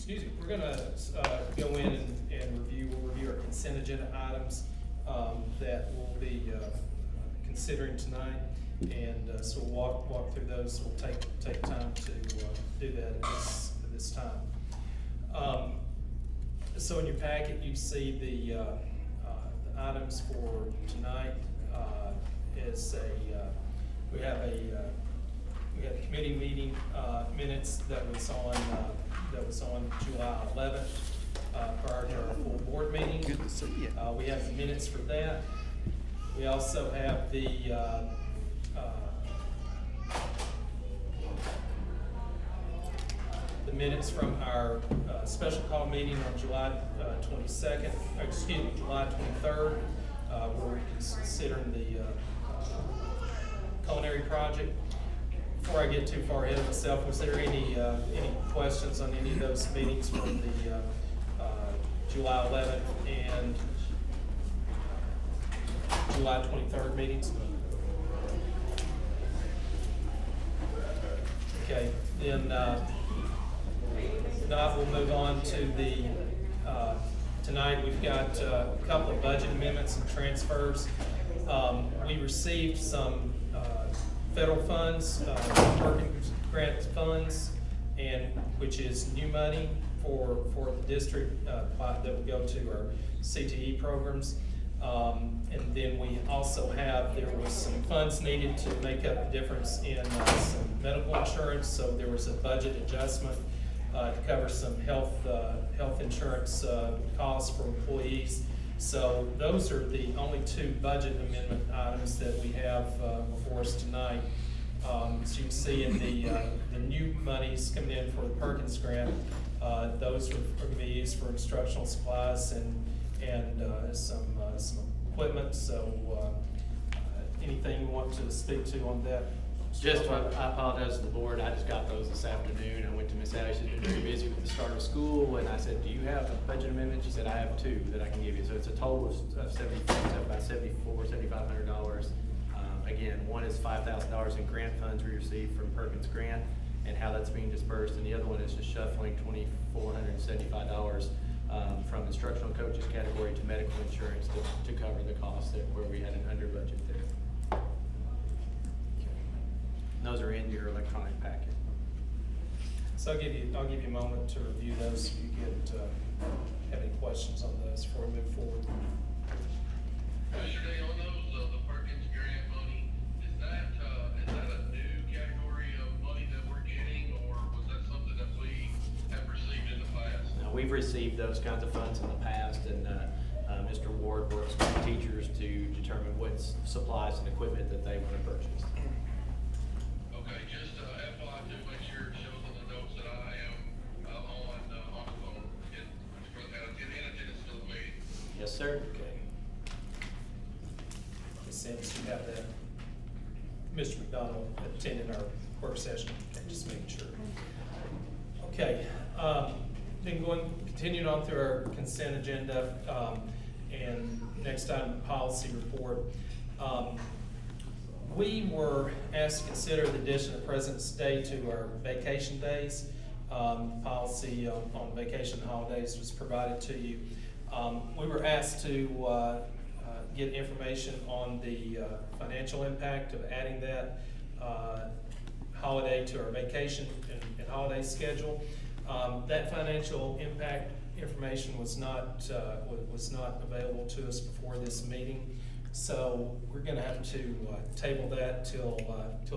Excuse me, we're gonna go in and we'll review our consent agenda items that we'll be considering tonight. And so we'll walk through those. We'll take time to do that at this time. So in your packet, you see the items for tonight. We have a committee meeting minutes that was on July 11th prior to our full board meeting. Good to see you. We have the minutes for that. We also have the minutes from our special call meeting on July 23rd, where we're considering the culinary project. Before I get too far ahead of myself, was there any questions on any of those meetings from the July 11th and July 23rd meetings? Okay, then now we'll move on to the, tonight we've got a couple of budget amendments and transfers. We received some federal funds, Perkins grant funds, and which is new money for the district that will go to our CTE programs. And then we also there was some funds needed to make up the difference in some medical insurance, so there was a budget adjustment to cover some health insurance costs for employees. So those are the only two budget amendment items that we have before us tonight. So you can see in the new monies coming in for the Perkins grant, those are going to be used for instructional supplies and some equipment. So anything you want to speak to on that? Just, I apologize to the board, I just got those this afternoon. I went to Miss Allie, she's been very busy with the start of school, and I said, do you have a budget amendment? She said, I have two that I can give you. So it's a total of about $7,500. Again, one is $5,000 in grant funds we received from Perkins Grant and how that's being dispersed, and the other one is just shuffling $2,475 from instructional coaches category to medical insurance to cover the costs where we had an under budget there. Those are in your electronic packet. So I'll give you a moment to review those if you have any questions on those before we move forward. Yesterday on those, the Perkins grant money, is that a new category of money that we're getting, or was that something that we have received in the past? Now, we've received those kinds of funds in the past, and Mr. Ward works with the teachers to determine what supplies and equipment that they want to purchase. Okay, just FYI to make sure it shows in the notes that I am on the phone in attendance to the meeting. Yes, sir. Okay. Since you have that, Mr. McDonald attended our work session, okay, just making sure. Okay, then continuing on through our consent agenda, and next item, policy report. We were asked to consider the addition of President's Day to our vacation days. Policy on vacation holidays was provided to you. We were asked to get information on the financial impact of adding that holiday to our vacation and holiday schedule. That financial impact information was not available to us before this meeting. So we're going to have to table that till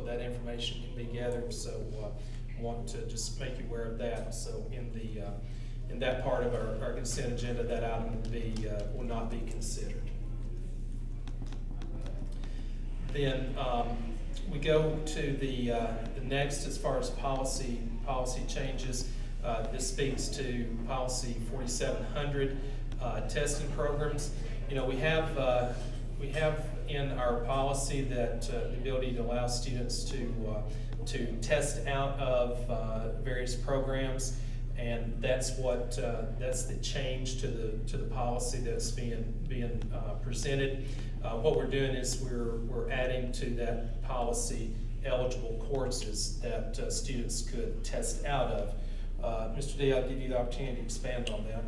that information can be gathered. So I want to just make you aware of that. So in that part of our consent agenda, that item will not be considered. Then we go to the next as far as policy changes. This speaks to policy 4700, testing programs. You know, we have in our policy that the ability to allow students to test out of various programs, and that's the change to the policy that's being presented. What we're doing is we're adding to that policy eligible courses that students could test out of. Mr. D, I'll give you the opportunity to expand on that.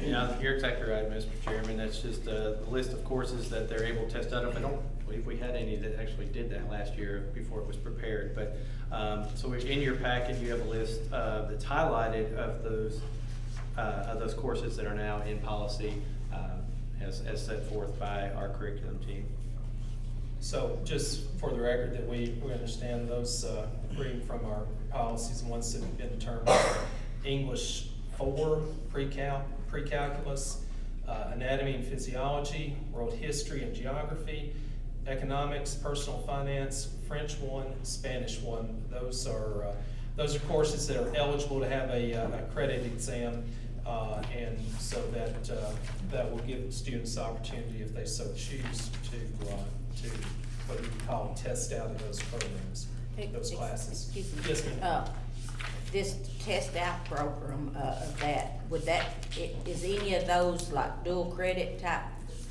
Yeah, you're exactly right, Mr. Chairman. That's just the list of courses that they're able to test out of. I don't believe we had any that actually did that last year before it was prepared. But so in your packet, you have a list that's highlighted of those courses that are now in policy as set forth by our curriculum team. So just for the record that we understand those reading from our policies, ones that have been determined: English 4, pre-calculus, anatomy and physiology, world history and geography, economics, personal finance, French 1, Spanish 1. Those are courses that are eligible to have a credit exam, and so that will give students the opportunity, if they so choose, to what you call test out of those programs, those classes. Excuse me. Yes, ma'am. This test out program is any of those like dual credit type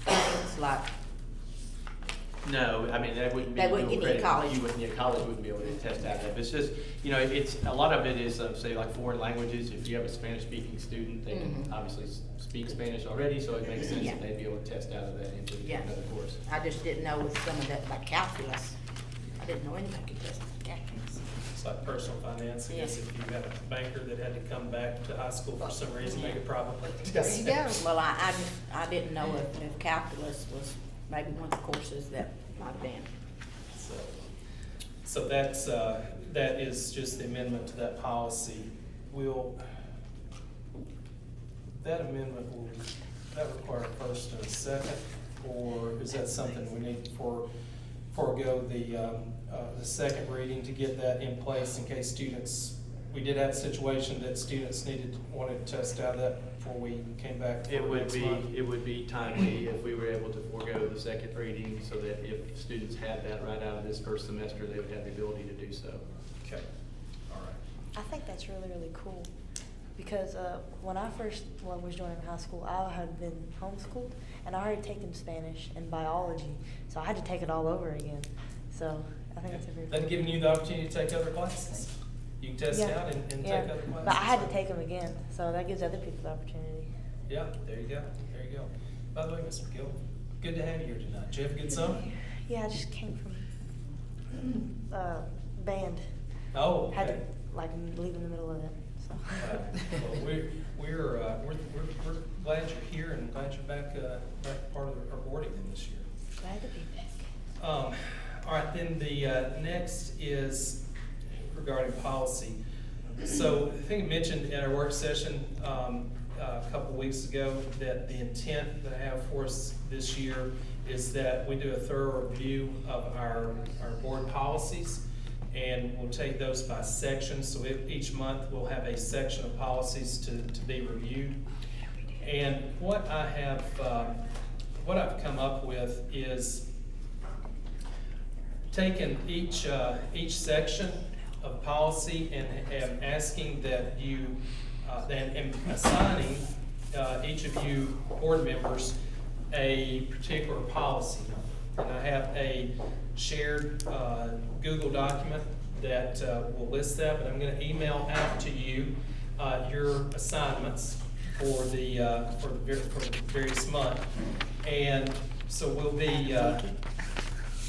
things, like? No, I mean, that wouldn't be. They wouldn't dual get any credit. college. You wouldn't, college wouldn't be able to test out of it. It's just, it's, a lot of it is, say, like foreign languages. If you have a Spanish-speaking student, they can obviously speak Spanish already, so it makes sense Yeah. that they'd be able to test out of that into Yeah. another course. I just didn't know with some of that, like calculus. I didn't know anybody could test calculus. It's like personal finance. I guess Yeah. if you had a banker that had to come back to high school for some reason, they could probably There test you it. go. Well, I didn't know if calculus was maybe one of the courses that might have been. So that is just the amendment to that policy. That amendment, will that require a first and a second, or is that something we need to forego the second reading to get that in place in case students, we did have a situation that students wanted to test out of that before we came back for next month? It would be timely if we were able to forego the second reading, so that if students had that right out of this first semester, they would have the ability to do so. Okay, all right. I think that's really, really cool, because when I first was joining high school, I had been homeschooled, and I already taken Spanish and biology, so I had to take it all over again. So I think that's a very That cool. giving you the opportunity to take other classes. You can test Yeah. out and take Yeah. other classes. But I had to take them again, so that gives other people the opportunity. Yeah, there you go, there you go. By the way, Ms. McGill, good to have you here tonight. Did you have a good summer? Yeah, I just came from band. Oh, Had okay. to like leave in the middle of it. So. Well, we're glad you're here and glad you're back part of our boarding this year. Glad to be back. All right, then the next is regarding policy. So I think I mentioned in our work session a couple of weeks ago that the intent that I have for us this year is that we do a thorough review of our board policies, and we'll take those by section. So each month we'll have a section of policies to be reviewed. And what I've come up with is taking each section of policy and asking that you, and assigning each of you board members a particular policy number. And I have a shared Google document that will list that, but I'm going to email out to you your assignments for the various month. And so we'll be,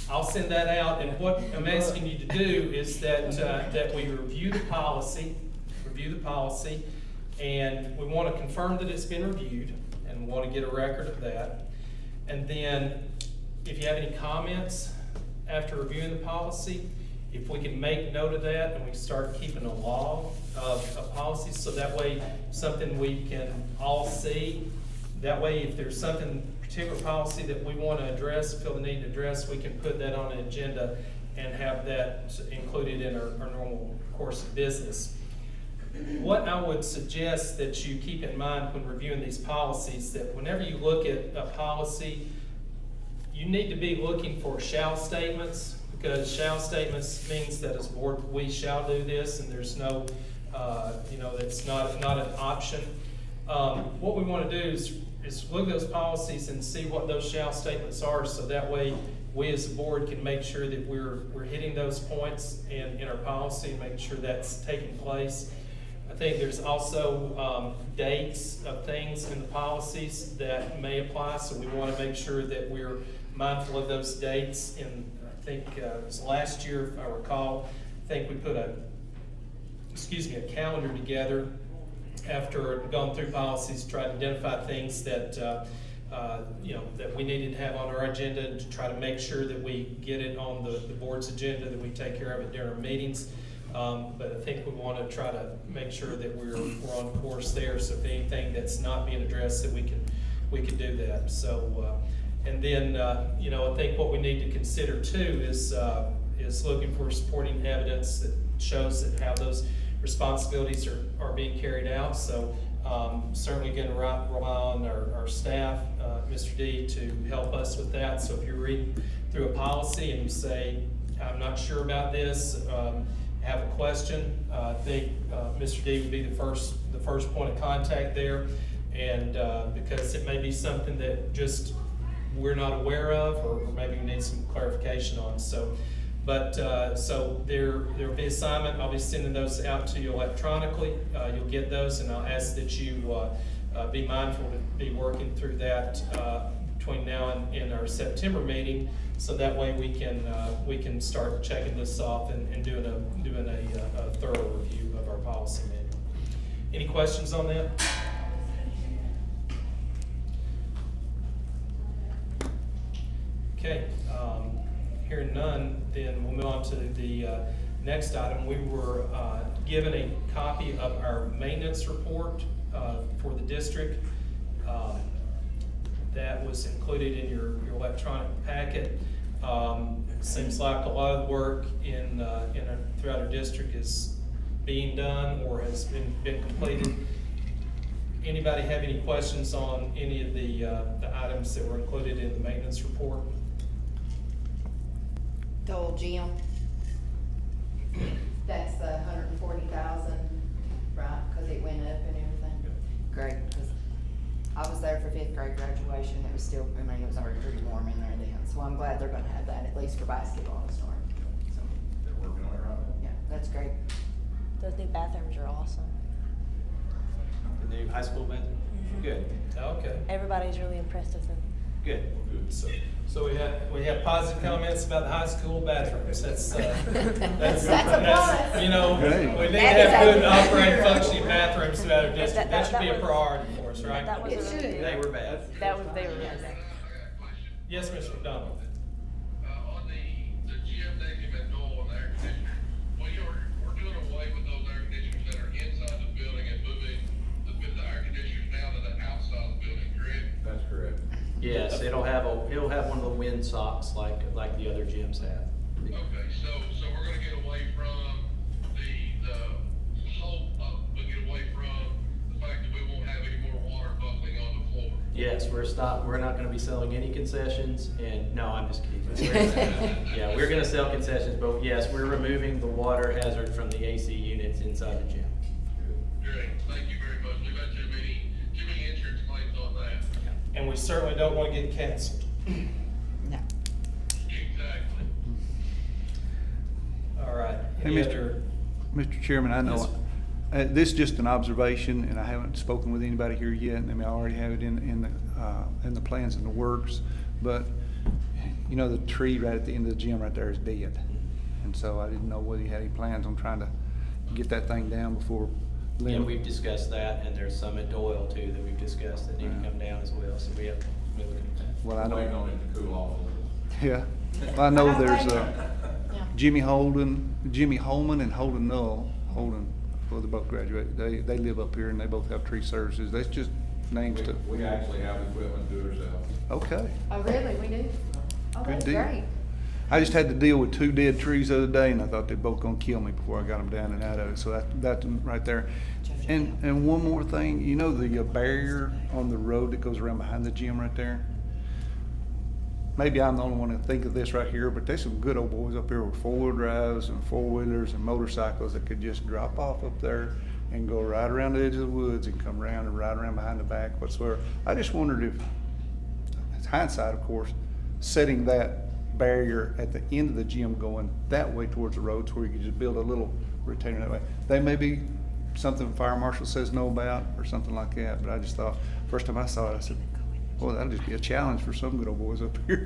I'll send that out, and what I'm asking you to do is that we review the policy, and we want to confirm that it's been reviewed, and we want to get a record of that. And then, if you have any comments after reviewing the policy, if we can make note of that and we start keeping a log of policies, so that way something we can all see. That way, if there's something particular policy that we want to address, feel the need to address, we can put that on an agenda and have that included in our normal course of business. What I would suggest that you keep in mind when reviewing these policies, that whenever you look at a policy, you need to be looking for shall statements, because shall statements means that as a board, we shall do this, and there's no, it's not an option. What we want to do is look at those policies and see what those shall statements are, so that way we as a board can make sure that we're hitting those points in our policy and making sure that's taking place. I think there's also dates of things in the policies that may apply, so we want to make sure that we're mindful of those dates. And I think it was last year, if I recall, I think we put a calendar together after gone through policies, tried to identify things that that we needed to have on our agenda to try to make sure that we get it on the board's agenda, that we take care of it during our meetings. But I think we want to try to make sure that we're on course there. So if anything that's not being addressed, that we can do that. So and then I think what we need to consider too is looking for supporting evidence that shows that how those responsibilities are being carried out. So certainly going to rely on our staff, Mr. D, to help us with that. So if you're reading through a policy and you say, I'm not sure about this, have a question, I think Mr. D would be the first point of contact there. And because it may be something that just we're not aware of, or maybe we need some clarification on. So there'll be assignment. I'll be sending those out to you electronically. You'll get those, and I'll ask that you be mindful to be working through that between now and our September meeting, so that way we can start checking this off and doing a thorough review of our policy manual. Any questions on that? Okay. Hearing none, then we'll move on to the next item. We were given a copy of our maintenance report for the district. That was included in your electronic packet. Seems like a lot of the work throughout our district is being done or has been completed. Anybody have any questions on any of the items that were included in the maintenance report? The old gym. That's the 140,000, right, because it went up and everything? Great, because I was there for 5th grade graduation, it was still, it was already pretty warm in there then, so I'm glad they're gonna have that, at least for basketball to start, so. They're working on it right now. Yeah, that's great. Those new bathrooms are awesome. The new high school bathroom? Good, Okay. Everybody's really impressed with them. good. So we have positive comments about the high school bathrooms. That's That's a plus. we need to That is have good a- operating functioning bathrooms throughout our district. That should that be a was- priority for us, right? That was It a really should. good- They were bad. They were really Yes. good. Yes, Mr. McDonald. On the gymnasium at Dole and the air conditioner, we're doing away with those air conditioners that are inside the building and moving the air conditioners now to the outside of the building, correct? That's correct. Yes, it'll have one of the wind socks like the other gyms have. Okay, so we're gonna get away from the hope of, we'll get away from the fact that we won't have any more water bubbling on the floor. Yes, we're not gonna be selling any concessions, and, no, I'm just kidding. Yeah, we're gonna sell concessions, but yes, we're removing the water hazard from the AC units inside the gym. Great, thank you very much. We've had too many insurance claims on that. And we certainly don't want to get canceled. No. Exactly. All right. Hey, Any Mr. other- Mr. Chairman, I Yes, know, this is just an observation, and I haven't spoken with anybody here yet, and I mean, I already have it in the plans in the works, but, the tree right at the end of the gym right there is dead. And so I didn't know whether you had any plans on trying to get that thing down before. Yeah, we've discussed that, and there's some at Doyle too that we've discussed that need to come down as well, so we have to be looking at that. Well, I I'm waiting know, on it to cool off a little. yeah, I know there's Yeah. Jimmy Holman and Holden Null. Holden, well, they both graduated. They live up here and they both have tree services. That's just names to. We actually have equipment to do it ourselves. Okay. Oh, really, we do? Oh, Good that's deal. great. I just had to deal with 2 dead trees the other day, and I thought they both gonna kill me before I got them down and out of it. So that's right there. And one more thing, the barrier on the road that goes around behind the gym right there? Maybe I'm the only one to think of this right here, but there's some good old boys up here with 4-wheel drives and 4-wheelers and motorcycles that could just drop off up there and go right around the edge of the woods and come around and ride around behind the back whatsoever. I just wondered if, it's hindsight, of course, setting that barrier at the end of the gym going that way towards the road, to where you could just build a little retainer that way. They may be something fire marshal says no about or something like that, but I just thought, first time I saw it, I said, boy, that'll just be a challenge for some good old boys up here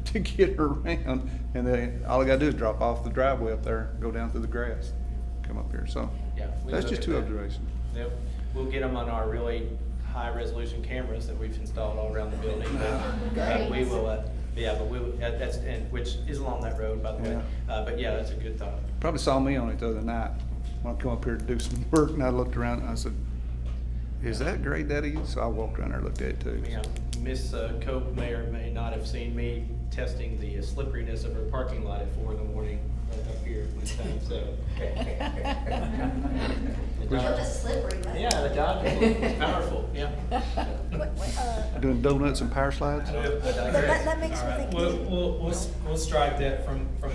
to get around. And then all I gotta do is drop off the driveway up there, go down through the grass, come up here, so. Yeah, we That's look just at two that. observations. Yep, we'll get them on our really high-resolution cameras that we've installed all around the building. But we will, but we, that's, and which is along that road, by the way. But yeah, that's a good thought. Probably saw me on it the other night when I come up here to do some work, and I looked around and I said, is that great, Daddy? So I walked around there and looked at it too. Yeah, Miss Cope may or may not have seen me testing the slipperiness of her parking lot at 4 in the morning right up here one time, so. The Dodge- slippery, Yeah, the Dodge is powerful, yeah. Doing donuts and power slides? That makes me All right, think. we'll strike that from the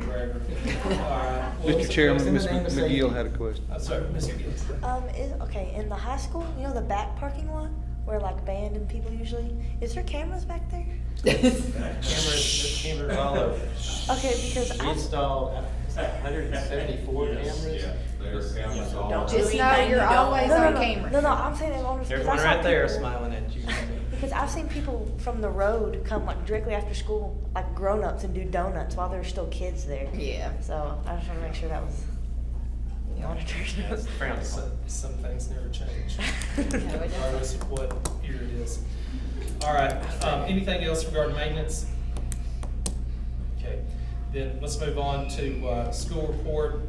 record. All right. Mr. Chairman, Ms. McGill had a question. Sorry, Mr. Gill. Okay, in the high school, you know the back parking lot where like band and people usually, is there cameras back there? Cameras all over. Okay, because We installed 174 cameras. Yeah, there's cameras all Don't over. you Just know anything you're you don't always want. on no, camera. no, I'm saying it on because There's I one saw right there people- smiling at you. Because I've seen people from the road come like directly after school, like grown-ups, and do donuts while there's still kids there. Yeah. So I just want to make sure that was monitored. That's frowned upon. Some things never change, No, it regardless of what year it is. All right, anything else regarding maintenance? Okay, then let's move on to school report.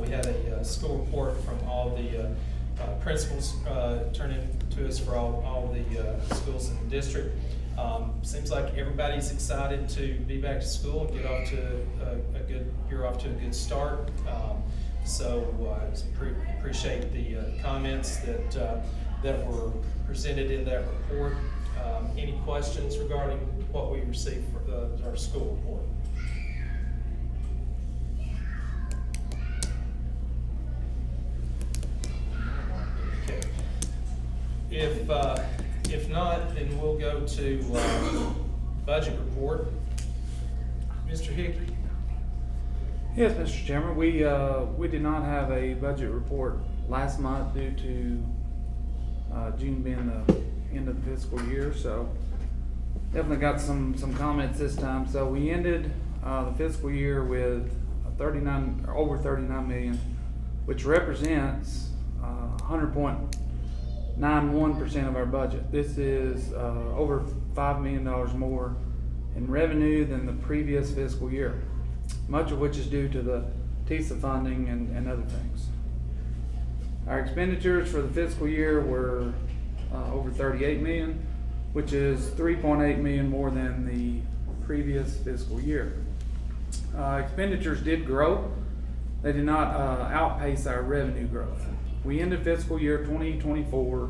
We had a school report from all the principals turning to us for all the schools in the district. Seems like everybody's excited to be back to school and get off to you're off to a good start. So appreciate the comments that were presented in that report. Any questions regarding what we received for our school report? Okay. If not, then we'll go to budget report. Mr. Hickey. Yes, Mr. Chairman, we did not have a budget report last month due to June being the end of the fiscal year, so definitely got some comments this time. So we ended the fiscal year with over 39 million, which represents 100.91% of our budget. This is over $5 million more in revenue than the previous fiscal year, much of which is due to the TISA funding and other things. Our expenditures for the fiscal year were over 38 million, which is 3.8 million more than the previous fiscal year. Expenditures did grow. They did not outpace our revenue growth. We ended fiscal year 2024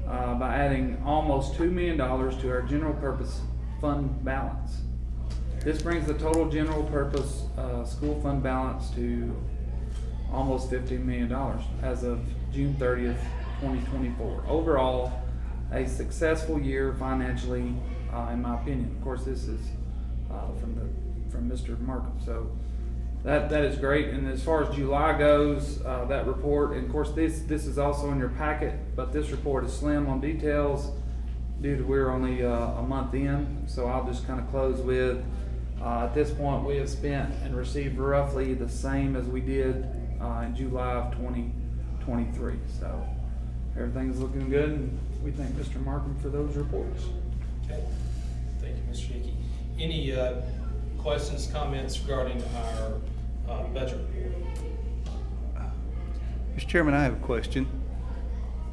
by adding almost $2 million to our general purpose fund balance. This brings the total general purpose school fund balance to almost $15 million as of June 30th, 2024. Overall, a successful year financially, in my opinion. Of course, this is from Mr. Markham, so that is great. And as far as July goes, that report, and of course this is also in your packet, but this report is slim on details due to we're only a month in. So I'll just kind of close with, at this point we have spent and received roughly the same as we did in July of 2023. So everything's looking good, and we thank Mr. Markham for those reports. Okay, thank you, Mr. Hickey. Any questions, comments regarding our budget report? Mr. Chairman, I have a question.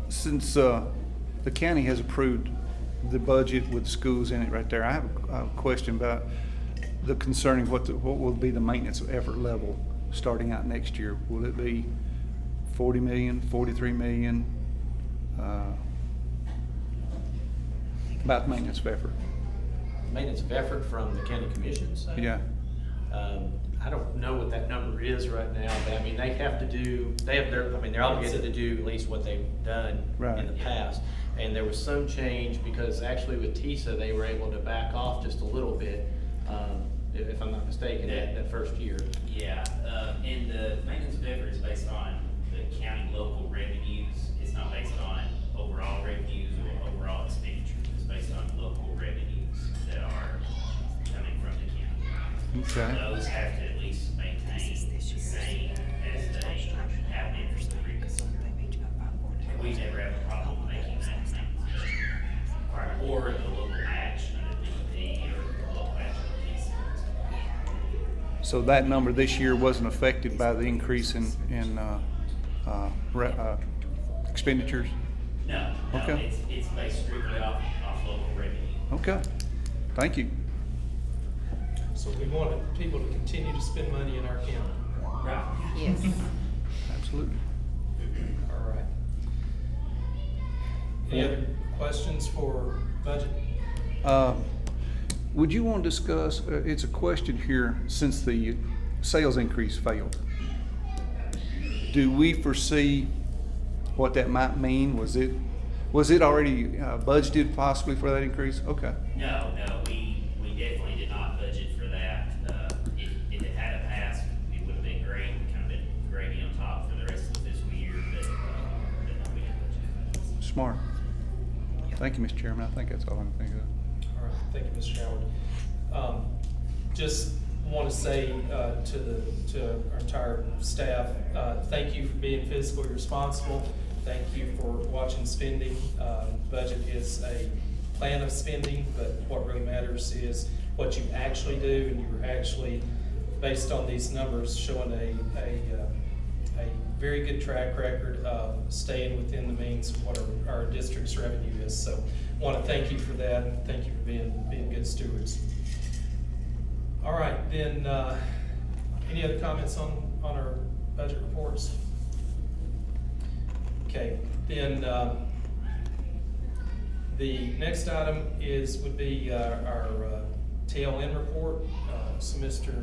Since the county has approved the budget with schools in it right there, I have a question about the concerning what will be the maintenance effort level starting out next year. Will it be 40 million, 43 million? About maintenance of effort. Maintenance of effort from the county commissions. Yeah. I don't know what that number is right now, but I mean, they're obligated to do at least what they've done Right. in the past. And there was some change because actually with TISA, they were able to back off just a little bit, if I'm not mistaken, that first year. Yeah, and the maintenance of effort is based on the county local revenue on local revenues that are coming from the county. Okay. Those have to at least maintain the same as they have been for the previous year. And we never have a problem making that maintenance. Or the local match under DEP or the local match under DEP. So that number this year wasn't affected by the increase in expenditures? No, no, Okay. it's based strictly off local revenue. Okay, thank you. So we wanted people to continue to spend money in our county. Right. Yes. Absolutely. All right. Any other questions for budget? Would you want to discuss, it's a question here, since the sales increase failed, do we foresee what that might mean? Was it already budgeted possibly for that increase? Okay. No, we definitely did not budget for that. If it had passed, it would have been great, kind of been gravy on top for the rest of the fiscal year, but no, we didn't budget for that. Smart. Thank you, Mr. Chairman. I think that's all I can think of. All right, thank you, Mr. Howard. Just want to say to our entire staff, thank you for being fiscally responsible. Thank you for watching spending. Budget is a plan of spending, but what really matters is what you actually do, and you're actually, based on these numbers, showing a very good track record of staying within the means of what our district's revenue is. So I want to thank you for that, and thank you for being good stewards. All right, then, any other comments on our budget reports? Okay, then, the next item would be our TLN report. So Mr.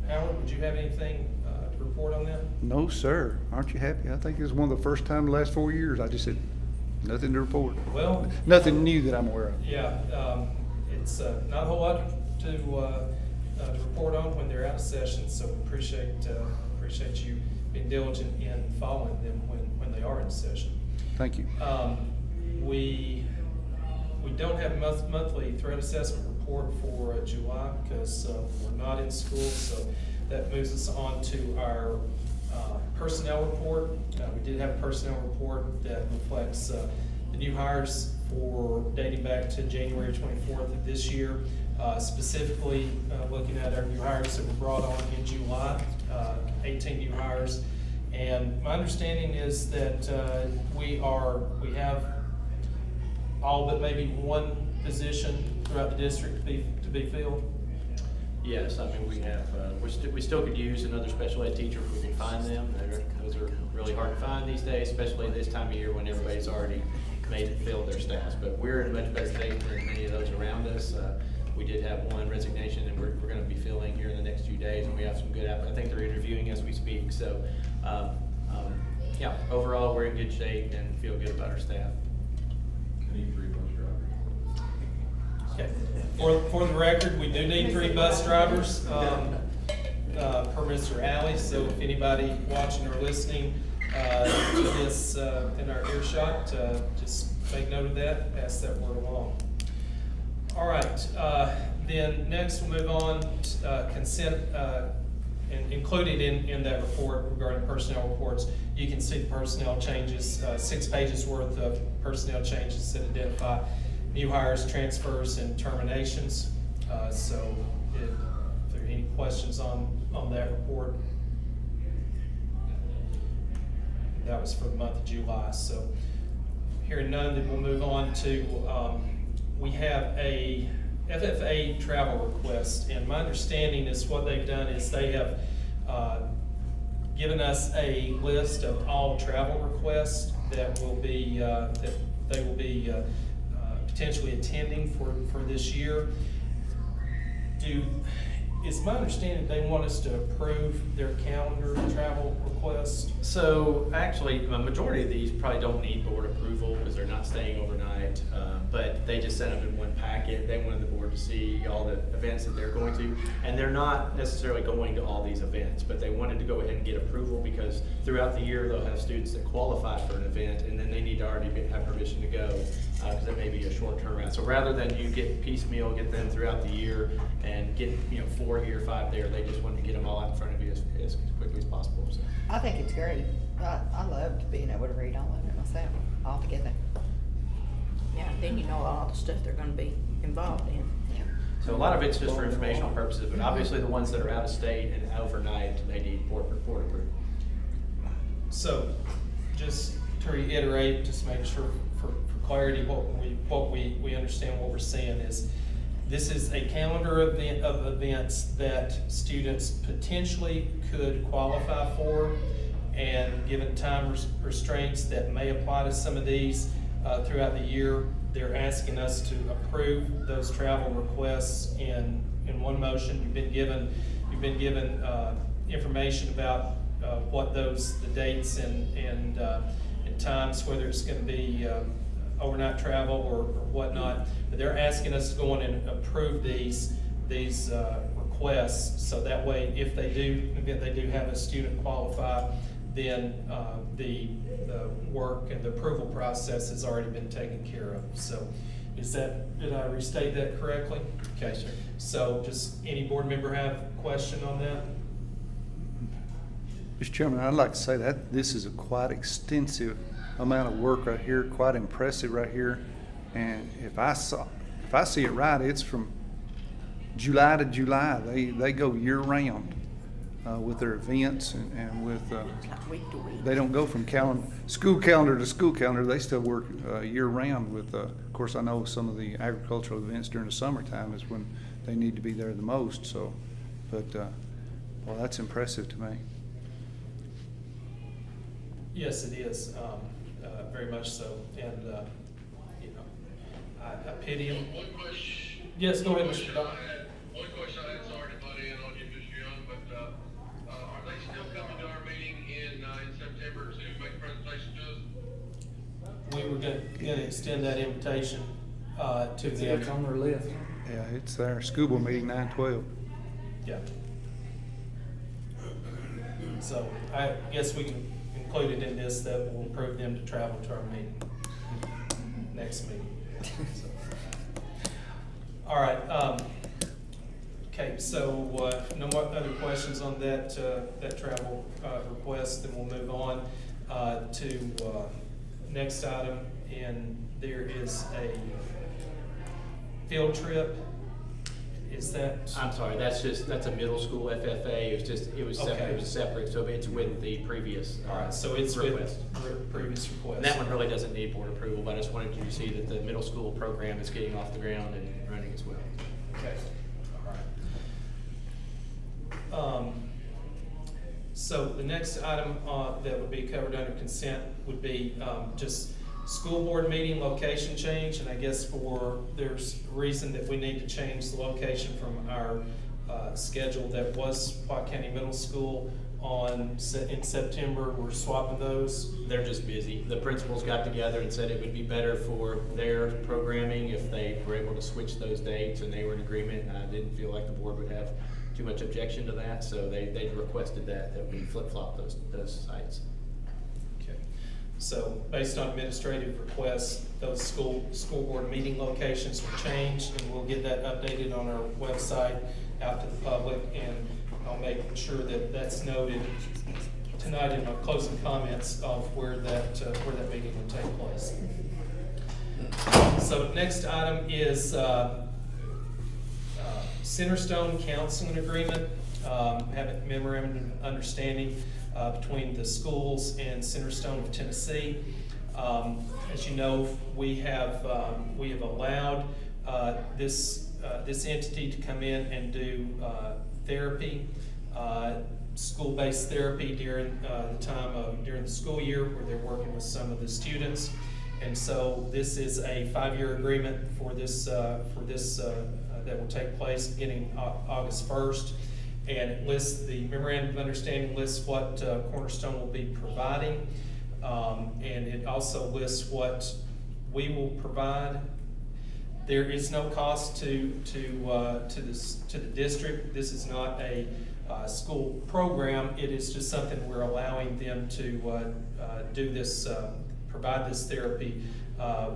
Howard, would you have anything to report on that? No, sir. Aren't you happy? I think it was one of the first time in the last 4 years I just said, nothing to report. Well, Nothing new that I'm aware of. yeah, it's not a whole lot to report on when they're out of session, so appreciate you being diligent in following them when they are in session. Thank you. We don't have a monthly threat assessment report for July because we're not in school, so that moves us on to our personnel report. We did have a personnel report that reflects the new hires for dating back to January 24th of this year. Specifically looking at our new hires that were brought on in July, 18 new hires. And my understanding is that we have all but maybe one position throughout the district to be filled. Yes, I mean, we have, we still could use another special ed teacher if we could find them. Those are really hard to find these days, especially this time of year when everybody's already filled their staffs. But we're in much better shape than many of those around us. We did have one resignation, and we're going to be filling here in the next few days, and we have some good applicants. I think they're interviewing as we speak. So, yeah, overall, we're in good shape and feel good about our staff. Need 3 bus drivers. Okay. For the record, we do need 3 bus drivers per Mr. Alley. So if anybody watching or listening to this in our earshot, just make note of that, pass that word along. All right, then next we'll move on to consent, and included in that report regarding personnel reports, you can see the personnel changes, 6 pages worth of personnel changes that identify new hires, transfers, and terminations. So if there are any questions on that report, that was for the month of July. So hearing none, then we'll move on to, we have a FFA travel request, and my understanding is what they've done is they have given us a list of all travel requests that will be that they will be potentially attending for this year. it's my understanding they want us to approve their calendar travel request. So actually, a majority of these probably don't need board approval because they're not staying overnight. But they just sent them in one packet. They wanted the board to see all the events that they're going to. And they're not necessarily going to all these events, but they wanted to go ahead and get approval because throughout the year, they'll have students that qualify for an event and then they need to already have permission to go because it may be a short turnaround. So rather than you get piecemeal, get them throughout the year and get 4 here, 5 there, they just wanted to get them all out in front of you as quickly as possible. So. I think it's great. I loved being able to read all of it myself, all together. Yeah, then you know all the stuff they're gonna be involved in. Yeah. So a lot of it's just for informational purposes, but obviously the ones that are out of state and overnight, they need board approval. So, just to reiterate, just make sure for clarity, what we understand what we're saying is, this is a calendar of events that students potentially could qualify for, and given time restraints that may apply to some of these throughout the year, they're asking us to approve those travel requests in one motion. You've been given information about what the dates and times, whether it's going to be overnight travel or whatnot. But they're asking us to go on and approve these requests, so that way, if they do have a student qualify, then the work and the approval process has already been taken care of. So, did I restate that correctly? Okay, sir. So, just any board member have a question on that? Mr. Chairman, I'd like to say that this is a quite extensive amount of work right here, quite impressive right here. And if I see it right, it's from July to July. They go year round with their events and with, Like week to week. they don't go from school calendar to school calendar. They still work year round with, of course, I know some of the agricultural events during the summertime is when they need to be there the most. So, but, well, that's impressive to me. Yes, it is, very much so, and, I pity him. One question. Yes, go ahead, Mr. Dodd. One question I had, sorry to butt in on you, Mr. Young, but, are they still coming to our meeting in September to make a presentation to us? We were gonna extend that invitation, to It's them. on their list. Yeah, it's there. School board meeting 9/12. Yeah. So, I guess we can include it in this, that will approve them to travel to our meeting, next meeting. So. All right, okay, so, no more other questions on that travel, request, then we'll move on, to, next item, and there is a field trip. Is that? I'm sorry, that's a middle school FFA. It was Okay. separate, so it's with the previous All right, so it's request. with previous request. And that one really doesn't need board approval, but I just wanted you to see that the middle school program is getting off the ground and running as well. Okay, all right. So the next item that would be covered under consent would be just school board meeting location change, and I guess there's a reason that we need to change the location from our schedule that was White County Middle School in September. We're swapping those. They're just busy. The principals got together and said it would be better for their programming if they were able to switch those dates, and they were in agreement, and I didn't feel like the board would have too much objection to that, so they requested that we flip-flop those sites. Okay. So based on administrative requests, those school board meeting locations will change, and we'll get that updated on our website out to the public, and I'll make sure that that's noted tonight in my closing comments of where that meeting will take place. So next item is Centerstone Counseling Agreement. Have a memorandum of understanding between the schools and Centerstone of Tennessee. As you know, we have allowed this entity to come in and do therapy, school-based therapy during during the school year, where they're working with some of the students. And so this is a 5-year agreement for this that will take place beginning August 1st. And it lists, the memorandum of understanding lists what Cornerstone will be providing. And it also lists what we will provide. There is no cost to the district. This is not a school program. It is just something we're allowing them to do this, provide this therapy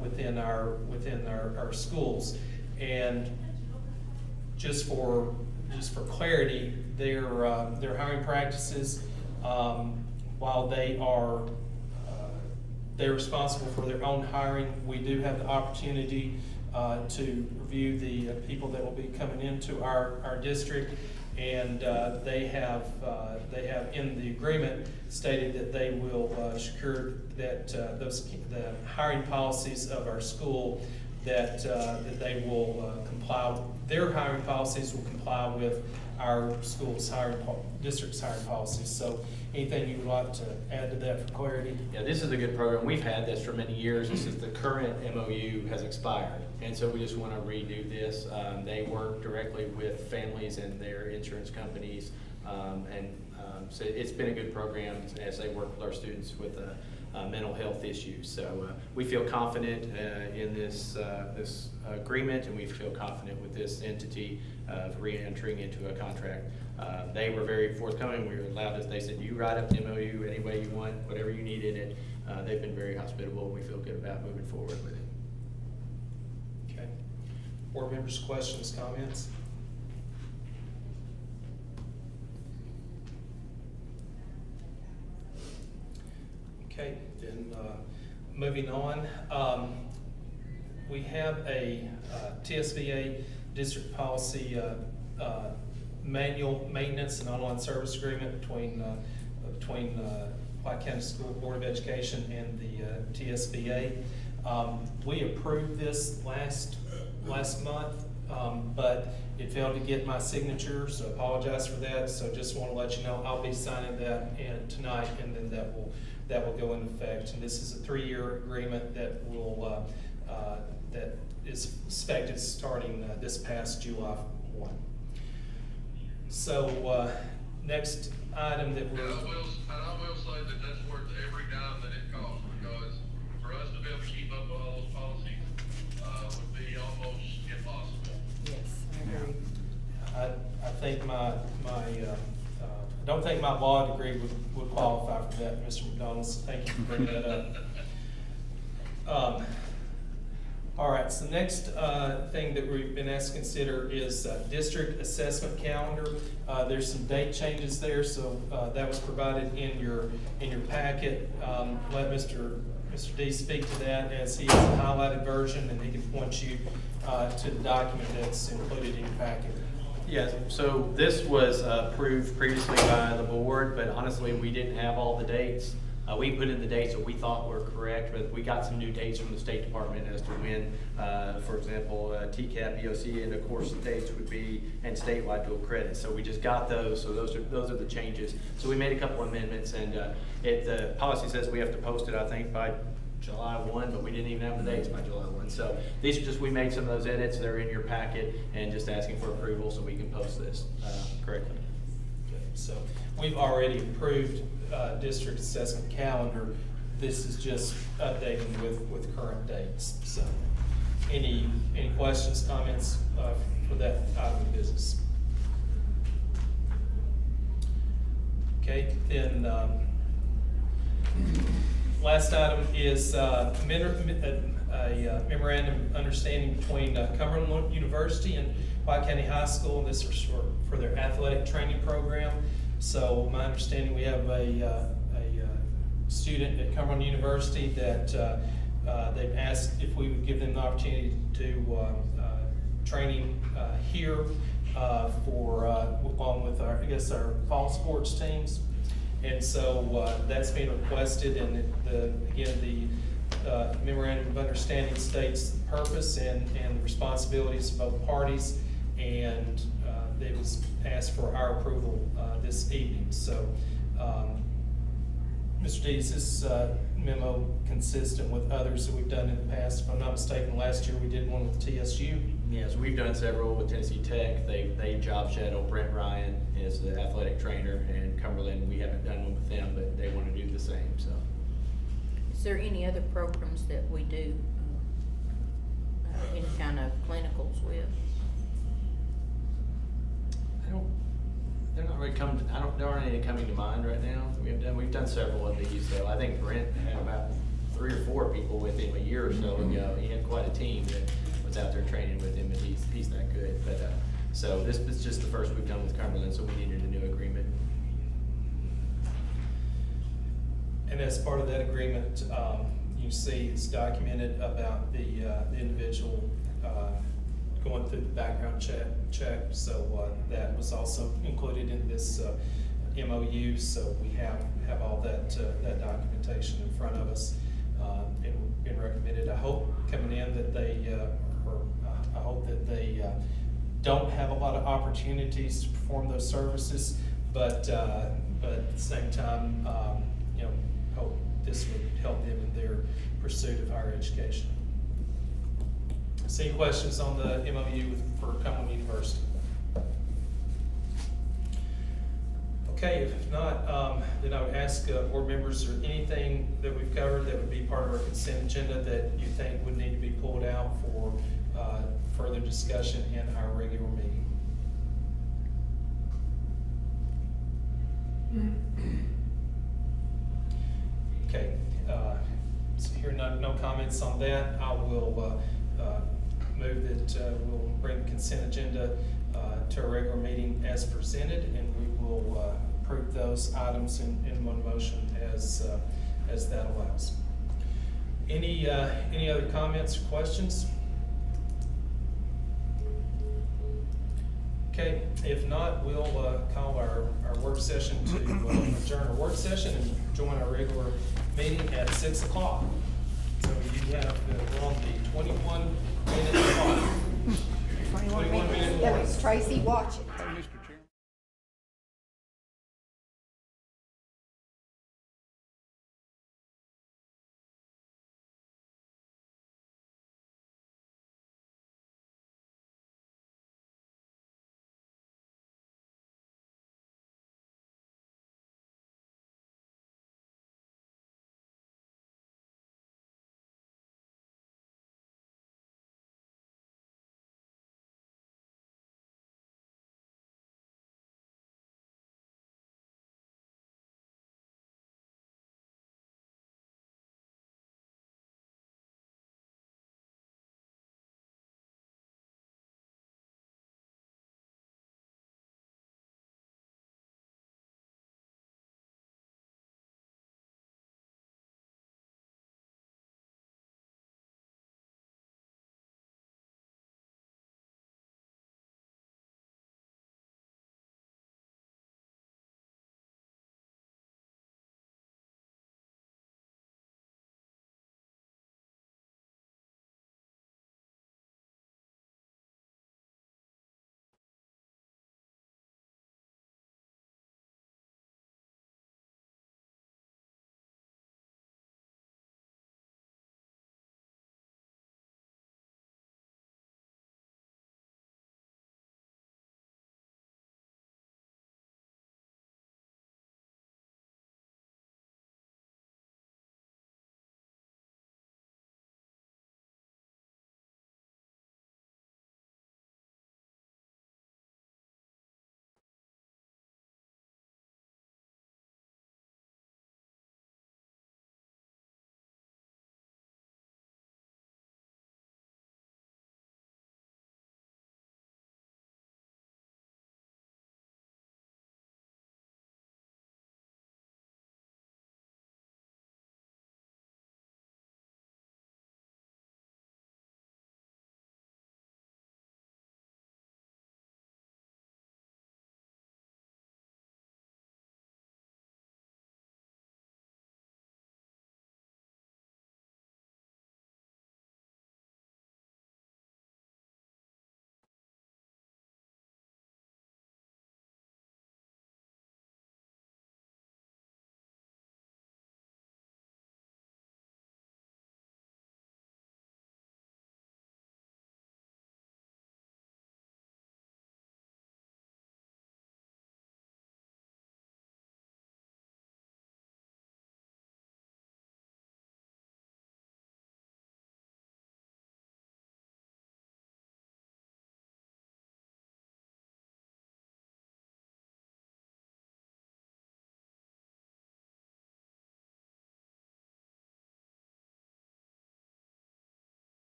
within our schools. And just for clarity, their hiring practices, while they're responsible for their own hiring, we do have the opportunity to review the people that will be coming into our district, and they have in the agreement stated that they will secure that the hiring policies of our school that they will comply. Their hiring policies will comply with our school's district's hiring policies. So, anything you would like to add to that for clarity? Yeah, this is a good program. We've had this for many years. This is the current MOU has expired. And so we just want to redo this. They work directly with families and their insurance companies. So it's been a good program as they work with our students with mental health issues. So we feel confident in this agreement, and we feel confident with this entity of re-entering into a contract. They were very forthcoming. We were allowed to, they said, you write up the MOU any way you want, whatever you need in it. They've been very hospitable. We feel good about moving forward with it. Okay. Board members, questions, comments? Okay, then moving on. We have a TSVA district policy manual maintenance and online service agreement between White County School Board of Education and the TSVA. We approved this last month, but it failed to get my signature, so I apologize for that. So just want to let you know I'll be signing that tonight, and then that will go into effect. And this is a 3-year agreement that will that is expected starting this past July 1. So next item that And I will say that that's worth every dime that it costs, because for us to be able to keep up with all those policies would be almost impossible. Yes, I agree. I think I don't think my law degree would qualify for that, Mr. McDonald, so thank you for bringing that up. All right, so next thing that we've been asked to consider is district assessment calendar. There's some date changes there, so that was provided in your packet. Let Mr. D speak to that, as he has a highlighted version, and he can point you to the document that's included in your packet. Yes, so this was approved previously by the board, but honestly, we didn't have all the dates. We put in the dates that we thought were correct, but we got some new dates from the State Department as to when, for example, TCAP, EOC, and of course the dates would be, and statewide dual credit. So we just got those, so those are the changes. So we made a couple amendments, and the policy says we have to post it, I think, by July 1, but we didn't even have the dates by July 1. So these are just, we made some of those edits, they're in your packet, and just asking for approval so we can post this correctly. Okay, so we've already approved district assessment calendar. This is just updating with current dates. So any questions, comments for that item of business? Okay, then last item is a memorandum of understanding between Cumberland University and White County High School. This is for their athletic training program. So my understanding, we have a student at Cumberland University that they've asked if we would give them the opportunity to do training here along with our fall sports teams. And so that's being requested, and again, the memorandum of understanding states the purpose and the responsibilities of both parties, and it was asked for our approval this evening. So, Mr. D, is this memo consistent with others that we've done in the past? If I'm not mistaken, last year we did one with TSU. Yes, we've done several with Tennessee Tech. They job shadow Brent Ryan as the athletic trainer, and Cumberland, we haven't done one with them, but they want to do the same, so. Is there any other programs that we do, any kind of clinicals with? They're not really coming, there aren't any coming to mind right now. We've done several of these, though. I think Brent had about 3 or 4 people with him a year or so ago. He had quite a team that was out there training with him, and he's that good. But, so this is just the first we've done with Cumberland, so we needed a new agreement. And as part of that agreement, you see it's documented about the individual going through the background check. So that was also included in this MOU. So we have all that documentation in front of us, been recommended. I hope coming in that I hope that they don't have a lot of opportunities to perform those services, but at the same time, hope this would help them in their pursuit of higher education. Any questions on the MOU for Cumberland University? Okay, if not, then I would ask board members, is there anything that we've covered that would be part of our consent agenda that you think would need to be pulled out for further discussion in our regular meeting? Okay, so here no comments on that. I will move that we'll bring the consent agenda to our regular meeting as presented, and we will approve those items in one motion as that allows. Any other comments or questions? Okay, if not, we'll call our work session to adjourn our work session and join our regular meeting at 6 o'clock. So you have, we're on the 21-minute clock. 21 minute That warning. was Tracy, watch it. Hey, Mr.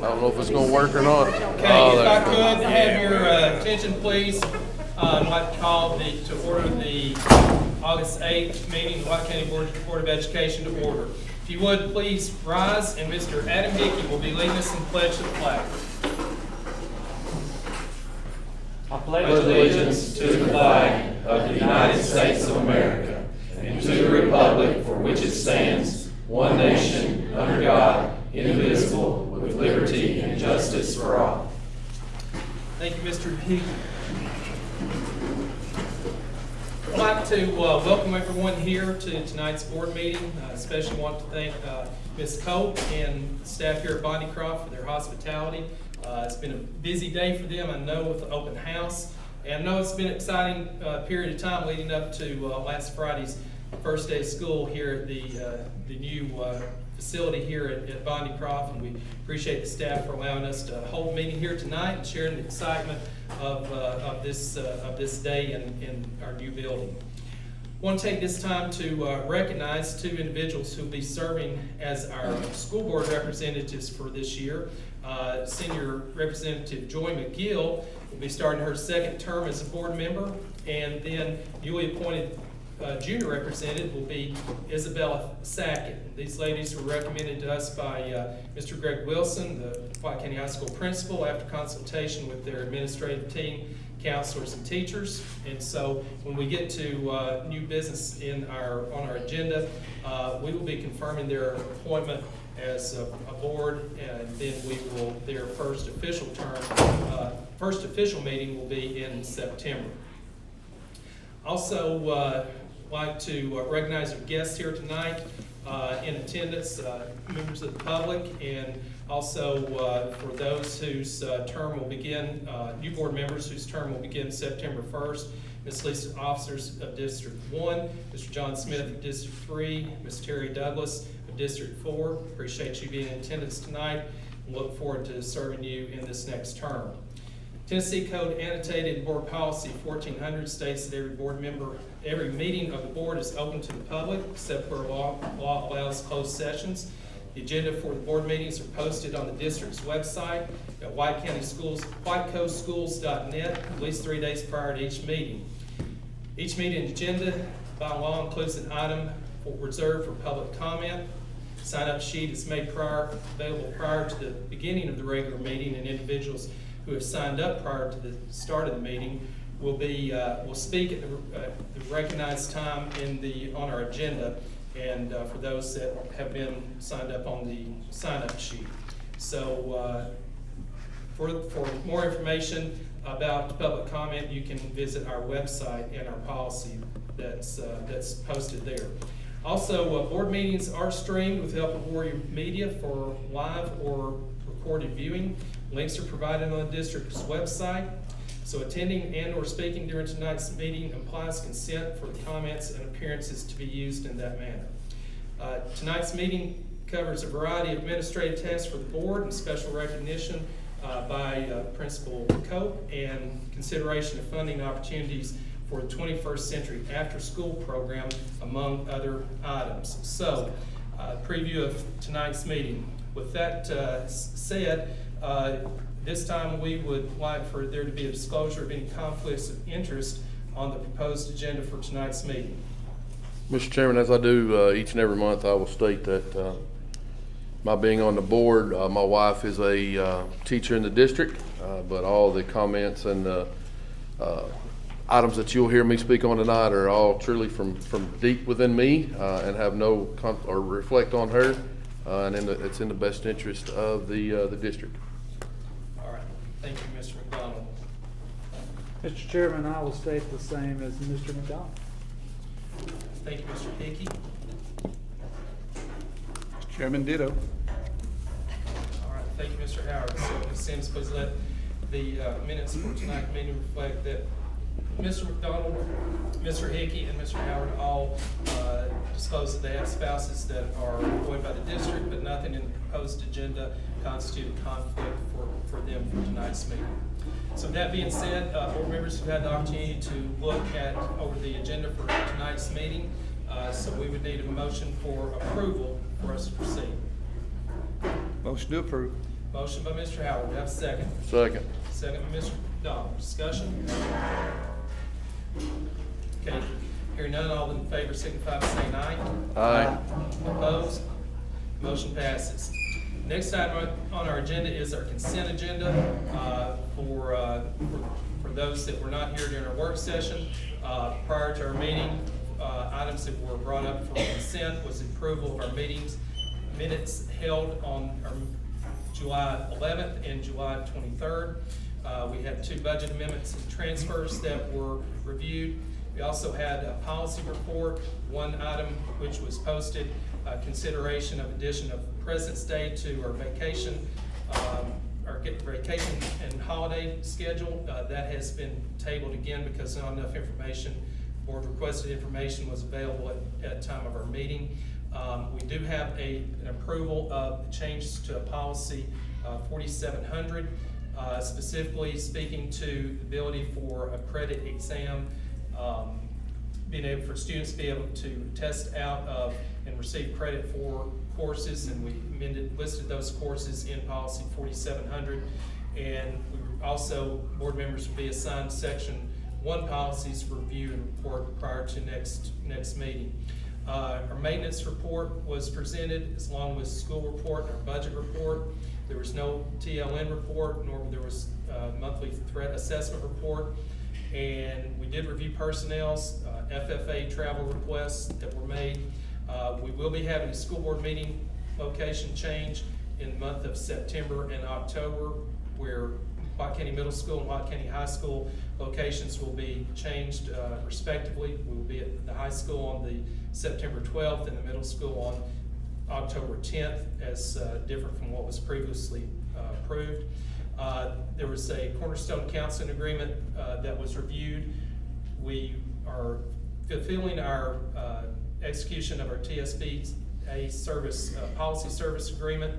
I don't know if it's gonna work or not. Okay, Oh, if I there. could have your attention, please, I'd like to call to order the August 8th meeting of the White County Board of Education to order. If you would, please rise, and Mr. Adam Hickey will be leading us in the pledge to the flag. I pledge Allegiance to the flag of the United States of America and to the republic for which it stands, one nation, under God, indivisible, with liberty and justice for all. Thank you, Mr. Hickey. I'd like to welcome everyone here to tonight's board meeting. I especially want to thank Ms. Cope and staff here at Bonnycroft for their hospitality. It's been a busy day for them, I know, with the open house. And I know it's been an exciting period of time leading up to last Friday's first day of school here at the new facility here at Bonnycroft. And we appreciate the staff for allowing us to hold a meeting here tonight and sharing the excitement of this day in our new building. I want to take this time to recognize two individuals who will be serving as our school board representatives for this year. Senior Representative Joy McGill will be starting her second term as a board member, and then newly appointed junior representative will be Isabella Sackett. These ladies were recommended to us by Mr. Greg Wilson, the White County High School principal, after consultation with their administrative team, counselors, and teachers. And so when we get to new business on our agenda, we will be confirming their appointment as a board, and then their first official meeting will be in September. Also, like to recognize our guests here tonight in attendance, members of the public, and also for those whose term will begin, new board members whose term will begin September 1st, Ms. Lisa Officers of District 1, Mr. John Smith of District 3, Ms. Terry Douglas of District 4. Appreciate you being in attendance tonight and look forward to serving you in this next term. Tennessee Code Annotated Board Policy 1400 states that every meeting of the board is open to the public, except where law allows closed sessions. The agenda for the board meetings are posted on the district's website at whitecoastschools.net at least 3 days prior to each meeting. Each meeting agenda by law includes an item reserved for public comment. Sign-up sheet is made available prior to the beginning of the regular meeting, and individuals who have signed up prior to the start of the meeting will speak at the recognized time on our agenda, and for those that have been signed up on the sign-up sheet. So for more information about public comment, you can visit our website and our policy that's posted there. Also, board meetings are streamed with the help of Warrior Media for live or recorded viewing. Links are provided on the district's website. So attending and or speaking during tonight's meeting implies consent for the comments and appearances to be used in that manner. Tonight's meeting covers a variety of administrative tasks for the board and special recognition by Principal Cope and consideration of funding opportunities for the 21st Century After School Program, among other items. So, preview of tonight's meeting. With that said, this time we would like for there to be a disclosure of any conflicts of interest on the proposed agenda for tonight's meeting. Mr. Chairman, as I do each and every month, I will state that my being on the board, my wife is a teacher in the district, but all the comments and items that you'll hear me speak on tonight are all truly from deep within me and have no or reflect on her, and it's in the best interest of the district. All right, thank you, Mr. McDonald. Mr. Chairman, I will state the same as Mr. McDonald. Thank you, Mr. Hickey. Mr. Chairman, ditto. All right, thank you, Mr. Howard. So, Ms. Sims, please let the minutes for tonight's meeting reflect that Mr. McDonald, Mr. Hickey, and Mr. Howard all disclosed that they have spouses that are employed by the district, but nothing in the proposed agenda constituted conflict for them for tonight's meeting. So with that being said, board members have had the opportunity to look over the agenda for tonight's meeting. So we would need a motion for approval for us to proceed. Motion to approve. Motion by Mr. Howard, do I have a second? Second. Second by Mr. Donald, discussion? Okay, hearing none, all in favor signify by saying aye. Aye. Opposed? Motion passes. Next item on our agenda is our consent agenda. For those that were not here during our work session, prior to our meeting, items that were brought up for consent was approval of our minutes held on our July 11th and July 23rd. We had 2 budget amendments and transfers that were reviewed. We also had a policy report, 1 item which was posted, consideration of addition of President's Day to our vacation and holiday schedule. That has been tabled again because not enough information, board requested information was available at time of our meeting. We do have an approval of the changes to a policy 4700, specifically speaking to the ability for a credit exam, being able for students to be able to test out of and receive credit for courses, and we listed those courses in policy 4700. And we also, board members will be assigned section 1 policies for review and report prior to next meeting. Our maintenance report was presented along with school report and our budget report. There was no TLN report, nor there was monthly threat assessment report. And we did review personnel's FFA travel requests that were made. We will be having a school board meeting location change in the month of September and October, where White County Middle School and White County High School locations will be changed respectively. We will be at the high school on the September 12th and the middle school on October 10th, as different from what was previously approved. There was a Cornerstone Counseling Agreement that was reviewed. We are fulfilling our execution of our TSBA service policy service agreement.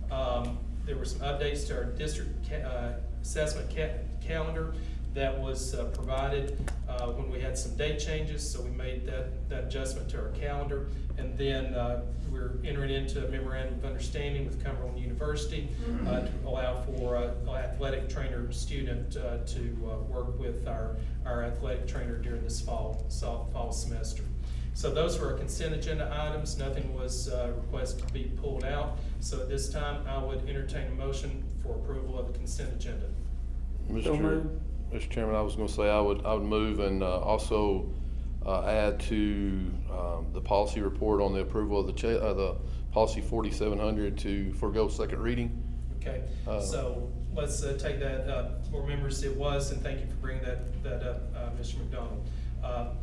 There were some updates to our district assessment calendar that was provided when we had some date changes, so we made that adjustment to our calendar. And then we're entering into a memorandum of understanding with Cumberland University to allow for athletic trainer student to work with our athletic trainer during this fall semester. So those were our consent agenda items. Nothing was requested to be pulled out. So at this time, I would entertain a motion for approval of the consent agenda. So moved. Mr. Chairman, I was gonna say I would move and also add to the policy report on the approval of the policy 4700 to forego second reading. Okay, so let's take that, board members, it was, and thank you for bringing that up, Mr. McDonald.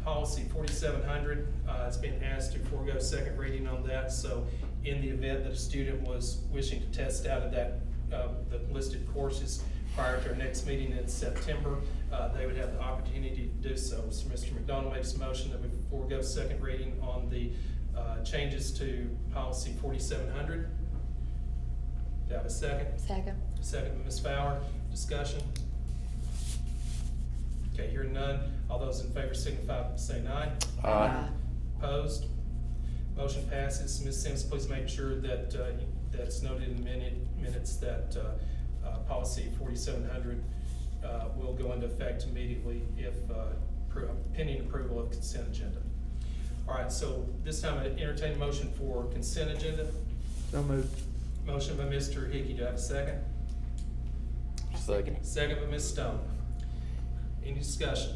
Policy 4700, it's been asked to forego second reading on that, so in the event that a student was wishing to test out of that, the listed courses prior to our next meeting in September, they would have the opportunity to do so. So Mr. McDonald makes a motion that we forego second reading on the changes to policy 4700. Do I have a second? Second. Second by Ms. Fowler. Discussion? Okay, hearing none. All those in favor signify by saying aye. Aye. Opposed? Motion passes. Ms. Sims, please make sure that that's noted in the minutes that policy 4700 will go into effect immediately if pending approval of consent agenda. All right, so this time I entertain a motion for consent agenda. So moved. Motion by Mr. Hickey. Do I have a second? Second. Second by Ms. Stone. Any discussion?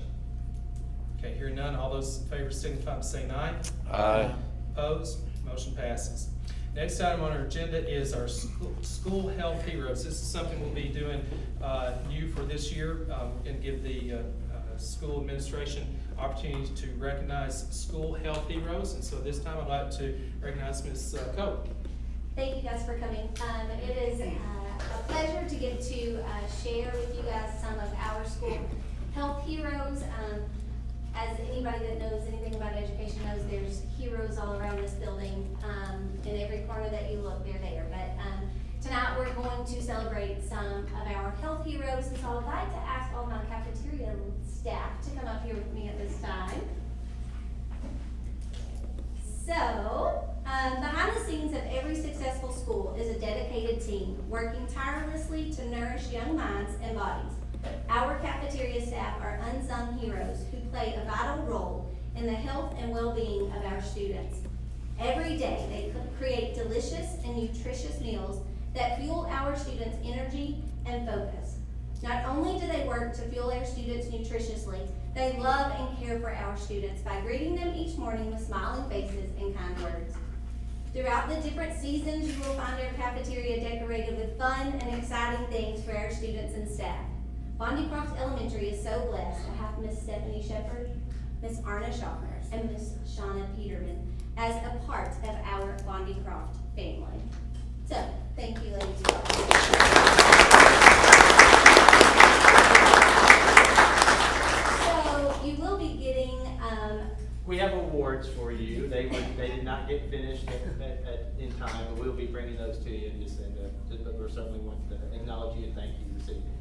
Okay, hearing none. All those in favor signify by saying aye. Aye. Opposed? Motion passes. Next item on our agenda is our school health heroes. This is something we'll be doing new for this year. We're going to give the school administration opportunity to recognize school health heroes. And so this time I'd like to recognize Ms. Cope. Thank you guys for coming. It is a pleasure to get to share with you guys some of our school health heroes. As anybody that knows anything about education knows, there's heroes all around this building. In every corner that you look, they're there. But tonight we're going to celebrate some of our health heroes. And so I'd like to ask all my cafeteria staff to come up here with me at this time. So, behind the scenes of every successful school is a dedicated team. working tirelessly to nourish young minds and bodies. Our cafeteria staff are unsung heroes who play a vital role in the health and well-being of our students. Every day, they create delicious and nutritious meals that fuel our students' energy and focus. Not only do they work to fuel our students nutritiously, they love and care for our students by greeting them each morning with smiling faces and kind words. Throughout the different seasons, you will find our cafeteria decorated with fun and exciting things for our students and staff. Bondi Croft Elementary is so blessed to have Miss Stephanie Shepard, Miss Arna Shaw, and Miss Shauna Peterman as a part of our Bondi Croft family. So, thank you, ladies. So, you will be getting, We have awards for you. They did not get finished in time, but we'll be bringing those to you and just but we certainly want to acknowledge you and thank you this evening.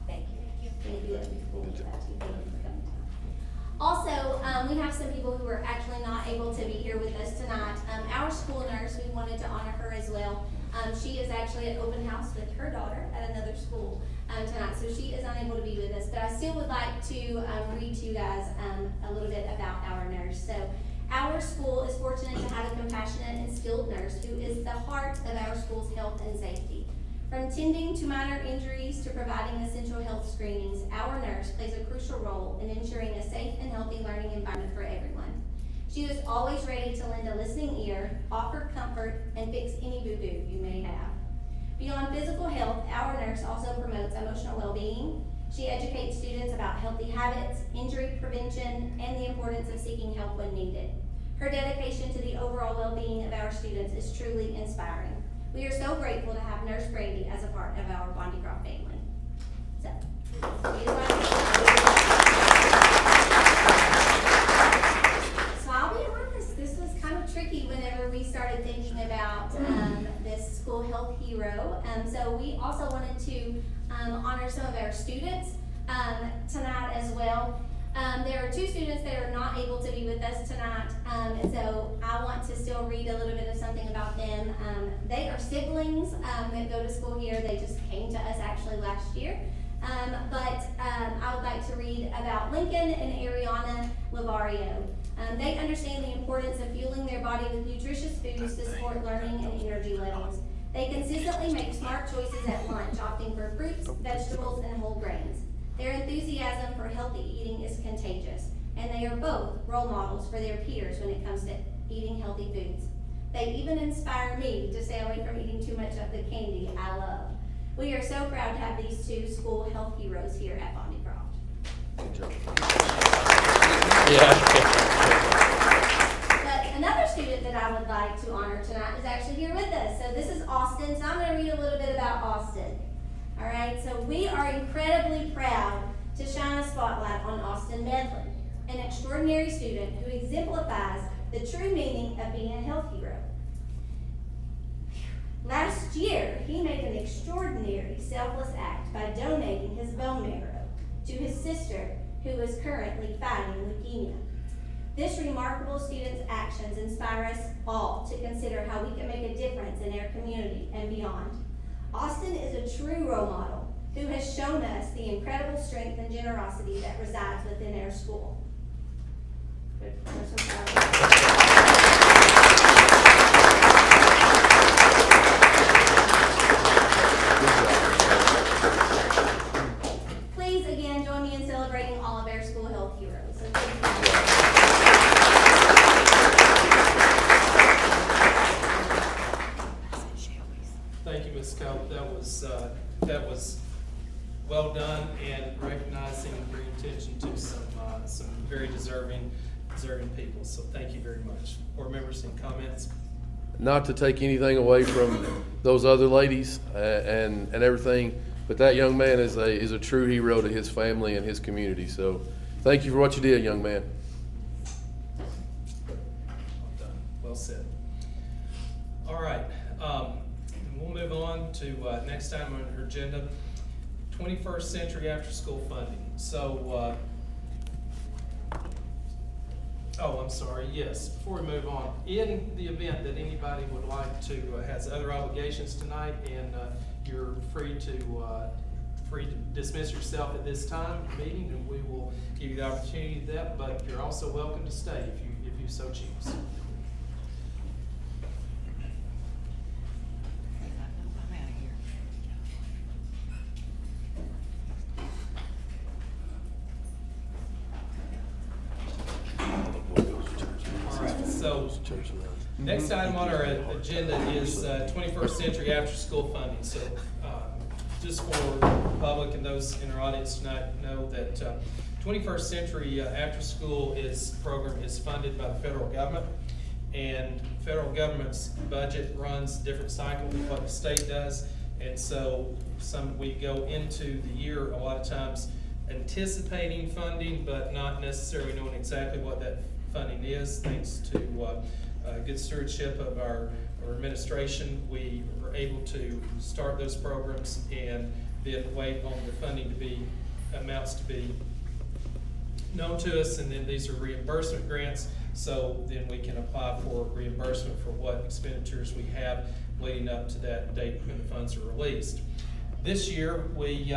thank you. Thank you. Thank you for coming. Also, we have some people who are actually not able to be here with us tonight. Our school nurse, we wanted to honor her as well. She is actually at open house with her daughter at another school tonight, so she is unable to be with us. But I still would like to read to you guys a little bit about our nurse. So, our school is fortunate to have a compassionate and skilled nurse who is the heart of our school's health and safety. From tending to minor injuries to providing essential health screenings, our nurse plays a crucial role in ensuring a safe and healthy learning environment for everyone. She is always ready to lend a listening ear, offer comfort, and fix any boo-boo you may have. Beyond physical health, our nurse also promotes emotional well-being. She educates students about healthy habits, injury prevention, and the importance of seeking help when needed. Her dedication to the overall well-being of our students is truly inspiring. We are so grateful to have Nurse Brandy as a part of our Bondi Croft family. So, I'll be honest, this was kind of tricky whenever we started thinking about this school health hero. So we also wanted to honor some of our students tonight as well. There are two students that are not able to be with us tonight, and so I want to still read a little bit of something about them. They are siblings that go to school here. They just came to us actually last year. But I would like to read about Lincoln and Ariana Lavario. They understand the importance of fueling their body with nutritious foods to support learning and energy levels. They consistently make smart choices at lunch, opting for fruits, vegetables, and whole grains. Their enthusiasm for healthy eating is contagious, and they are both role models for their peers when it comes to eating healthy foods. They even inspire me to stay away from eating too much of the candy I love. We are so proud to have these two school health heroes here at Bondi Croft. Good job. But another student that I would like to honor tonight is actually here with us. So this is Austin, so I'm going to read a little bit about Austin. All right, so we are incredibly proud to shine a spotlight on Austin Medlin, an extraordinary student who exemplifies the true meaning of being a health hero. Last year, he made an extraordinary selfless act by donating his bone marrow to his sister, who is currently fighting leukemia. This remarkable student's actions inspire us all to consider how we can make a difference in our community and beyond. Austin is a true role model who has shown us the incredible strength and generosity that resides within our school. Please again join me in celebrating all of our school health heroes. Thank you, Ms. Cope. That was well done, and recognizing and bringing attention to some very deserving people. So thank you very much. Board members, any comments? Not to take anything away from those other ladies and everything, but that young man is a true hero to his family and his community. So thank you for what you did, young man. Well done. Well said. All right. We'll move on to next item on our agenda, 21st Century After School Funding. So, I'm sorry, yes, before we move on, in the event that anybody would like to, has other obligations tonight and you're free to dismiss yourself at this time of the meeting, and we will give you the opportunity to that, but you're also welcome to stay if you so choose. So, next item on our agenda is 21st Century After School funding. So, just for the public and those in our audience tonight know that 21st Century After School program is funded by the federal government, and the federal government's budget runs different cycles than what the state does, and so we go into the year a lot of times anticipating funding, but not necessarily knowing exactly what that funding is. Thanks to good stewardship of our administration, we were able to start those programs and then wait on the funding amounts to be known to us, and then these are reimbursement grants, so then we can apply for reimbursement for what expenditures we have leading up to that date when the funds are released. This year, we,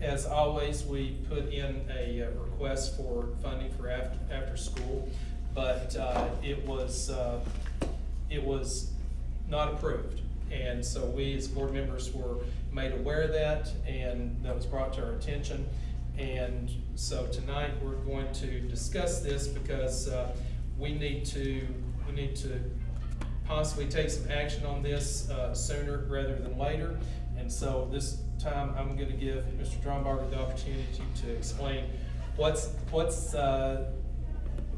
as always, we put in a request for funding for after school, but it was not approved. And so we as board members were made aware of that, and that was brought to our attention. And so tonight we're going to discuss this because we need to possibly take some action on this sooner rather than later. And so this time I'm going to give Mr. Drombarger the opportunity to explain what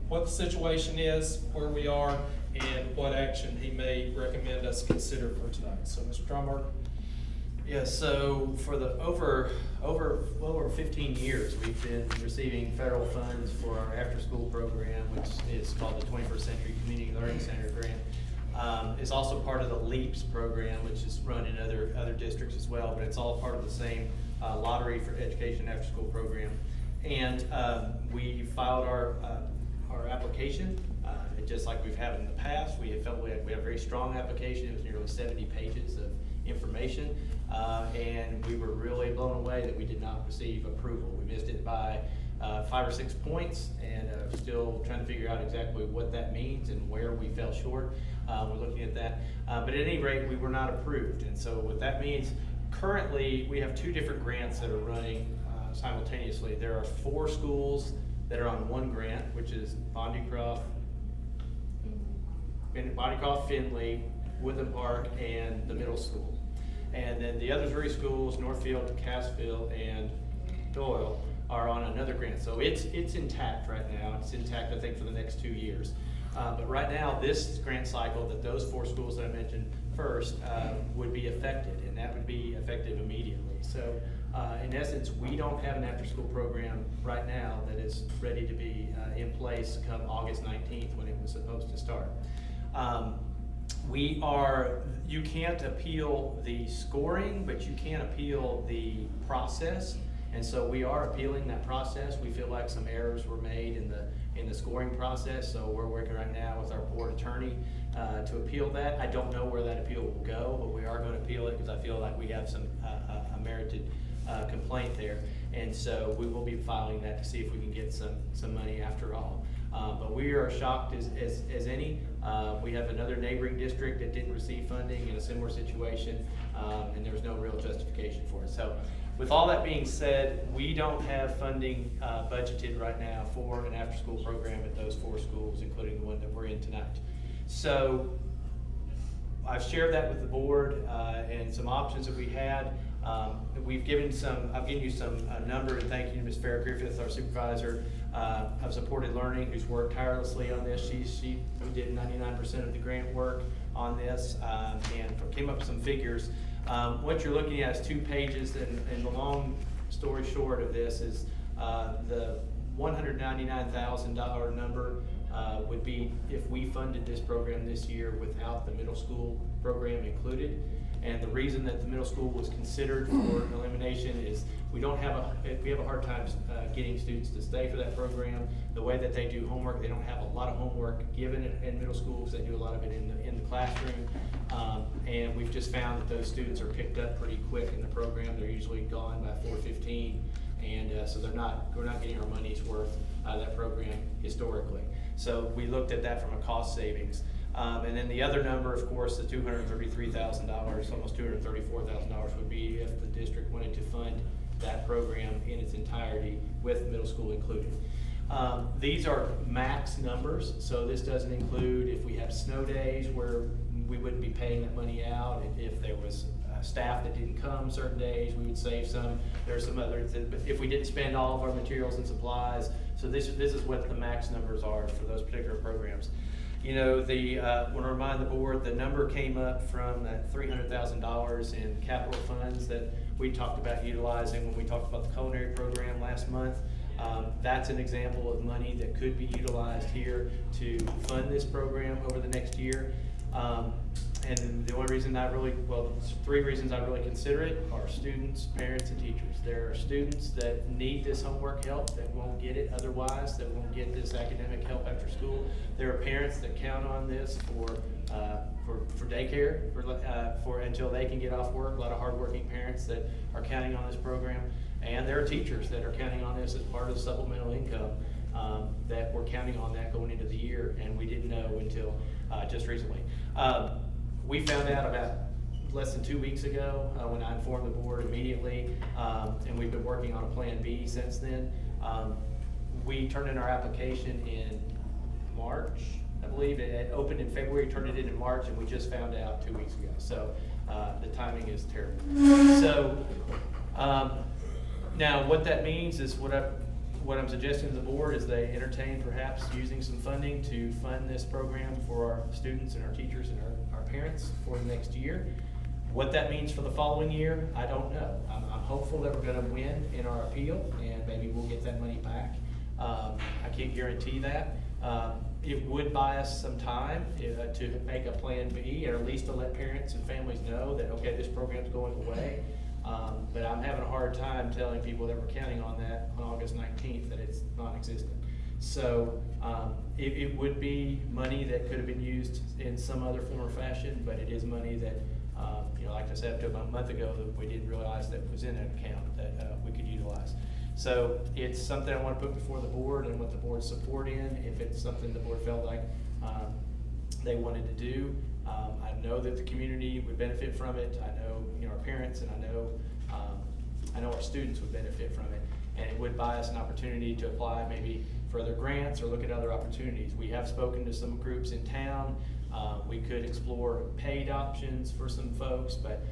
the situation is, where we are, and what action he may recommend us consider for tonight. So, Mr. Drombarger. Yeah, so for the over 15 years, we've been receiving federal funds for our after-school program, which is called the 21st Century Community Learning Center grant. It's also part of the LEAPS program, which is run in other districts as well, but it's all part of the same Lottery for Education after-school program. And we filed our application, just like we've had in the past. We had a very strong application. It was nearly 70 pages of information, and we were really blown away that we did not receive approval. We missed it by 5 or 6 points, and still trying to figure out exactly what that means and where we fell short. We're looking at that, but at any rate, we were not approved. And so what that means, currently we have 2 different grants that are running simultaneously. There are 4 schools that are on one grant, which is Bondycroft, Finley, Woodland Park, and the middle school. And then the other 3 schools, Northfield, Cassville, and Doyle, are on another grant. So it's intact right now. It's intact, I think, for the next 2 years. But right now, this grant cycle, that those 4 schools that I mentioned first would be affected, and that would be effective immediately. So in essence, we don't have an after-school program right now that is ready to be in place come August 19th when it was supposed to start. You can't appeal the scoring, but you can appeal the process. And so we are appealing that process. We feel like some errors were made in the scoring process, so we're working right now with our board attorney to appeal that. I don't know where that appeal will go, but we are going to appeal it because I feel like we have some a merited complaint there, and so we will be filing that to see if we can get some money after all. But we are shocked as any. We have another neighboring district that didn't receive funding in a similar situation, and there was no real justification for it. So with all that being said, we don't have funding budgeted right now for an after-school program at those 4 schools, including the one that we're in tonight. So I've shared that with the board and some options that we had. I've given you some number, and thank you to Ms. Farrah Griffith, our supervisor of supported learning, who's worked tirelessly on this. We did 99% of the grant work on this and came up with some figures. What you're looking at is 2 pages, and the long story short of this is the $199,000 number would be if we funded this program this year without the middle school program included. And the reason that the middle school was considered for elimination is we have a hard time getting students to stay for that program. The way that they do homework, they don't have a lot of homework given in middle school, because they do a lot of it in the classroom. And we've just found that those students are picked up pretty quick in the program. They're usually gone by 4:15, and so we're not getting our money's worth out of that program historically. So we looked at that from a cost savings. And then the other number, of course, the $233,000, almost $234,000 would be if the district wanted to fund that program in its entirety with middle school included. These are max numbers, so this doesn't include if we have snow days where we wouldn't be paying that money out. If there was staff that didn't come certain days, we would save some. There's some others, if we didn't spend all of our materials and supplies. So this is what the max numbers are for those particular programs. You know, I want to remind the board, the number came up from that $300,000 in capital funds that we talked about utilizing when we talked about the culinary program last month. That's an example of money that could be utilized here to fund this program over the next year. And the only reason three reasons I really consider it are students, parents, and teachers. There are students that need this homework help that won't get it otherwise, that won't get this academic help after school. There are parents that count on this for daycare, for until they can get off work. A lot of hardworking parents that are counting on this program. And there are teachers that are counting on this as part of the supplemental income, that we're counting on that going into the year, and we didn't know until just recently. We found out about less than 2 weeks ago when I informed the board immediately, and we've been working on a plan B since then. We turned in our application in March, I believe. It opened in February, turned it in March, and we just found out 2 weeks ago. So the timing is terrible. So now what that means is what I'm suggesting to the board is they entertain perhaps using some funding to fund this program for our students and our teachers and our parents for the next year. What that means for the following year, I don't know. I'm hopeful that we're gonna win in our appeal and maybe we'll get that money back. I can't guarantee that. It would buy us some time to make a plan B, or at least to let parents and families know that, okay, this program's going away. But I'm having a hard time telling people that we're counting on that on August 19th, that it's non-existent. So it would be money that could have been used in some other form or fashion, but it is money that, like I said, up to about a month ago, that we didn't realize that was in that account that we could utilize. So it's something I want to put before the board and what the board's support in, if it's something the board felt like they wanted to do. I know that the community would benefit from it. I know, our parents, and I know our students would benefit from it. And it would buy us an opportunity to apply maybe for other grants or look at other opportunities. We have spoken to some groups in town. We could explore paid options for some folks, but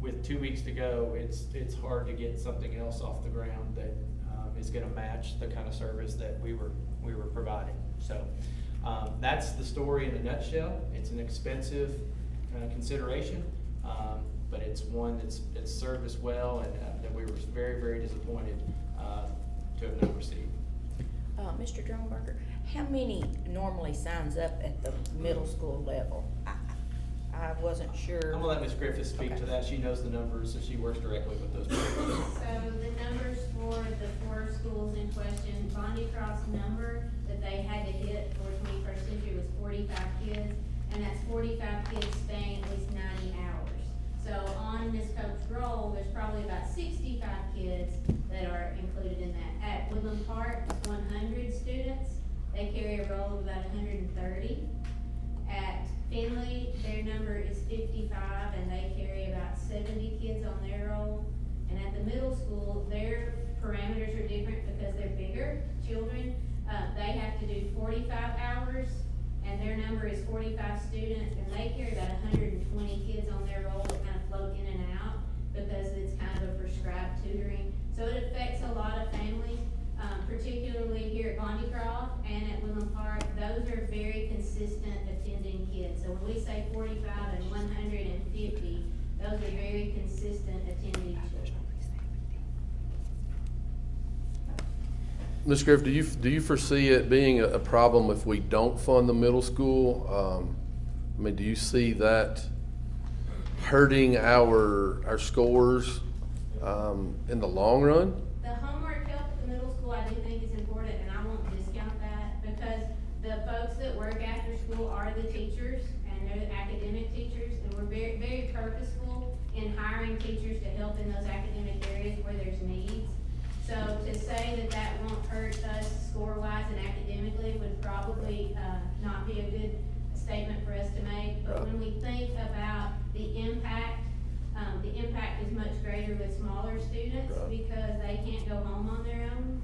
with 2 weeks to go, it's hard to get something else off the ground that is going to match the kind of service that we were providing. So that's the story in a nutshell. It's an expensive consideration, but it's one that's served us well, and that we were very, very disappointed to have not received. Mr. Drumberger, how many normally signs up at the middle school level? I wasn't sure. I'm gonna let Ms. Griffith speak to that. She knows the numbers, and she works directly with those people. So the numbers for the 4 schools in question, Bondi Cross number that they had to hit for 21st century was 45 kids, and that's 45 kids staying at least 90 hours. So on Ms. Cope's roll, there's probably about 65 kids that are included in that. At Woodland Park, it's 100 students. They carry a roll of about 130. At Finley, their number is 55, and they carry about 70 kids on their roll. And at the middle school, their parameters are different because they're bigger children. They have to do 45 hours, and their number is 45 students, and they carry about 120 kids on their roll that kind of float in and out because it's kind of a prescribed tutoring. So it affects a lot of families, particularly here at Bondi Cross and at Woodland Park. Those are very consistent attending kids. So when we say 45 and 150, those are very consistent attending children. Ms. Griffith, do you foresee it being a problem if we don't fund the middle school? Do you see that hurting our scores in the long run? The homework help at the middle school, I do think is important, and I won't discount that, because the folks that work after school are the teachers, and they're the academic teachers, and we're very, very purposeful in hiring teachers to help in those academic areas where there's needs. So to say that that won't hurt us score-wise and academically would probably, not be a good statement for us to make. But when we think about the impact is much greater with smaller students because they can't go home on their own.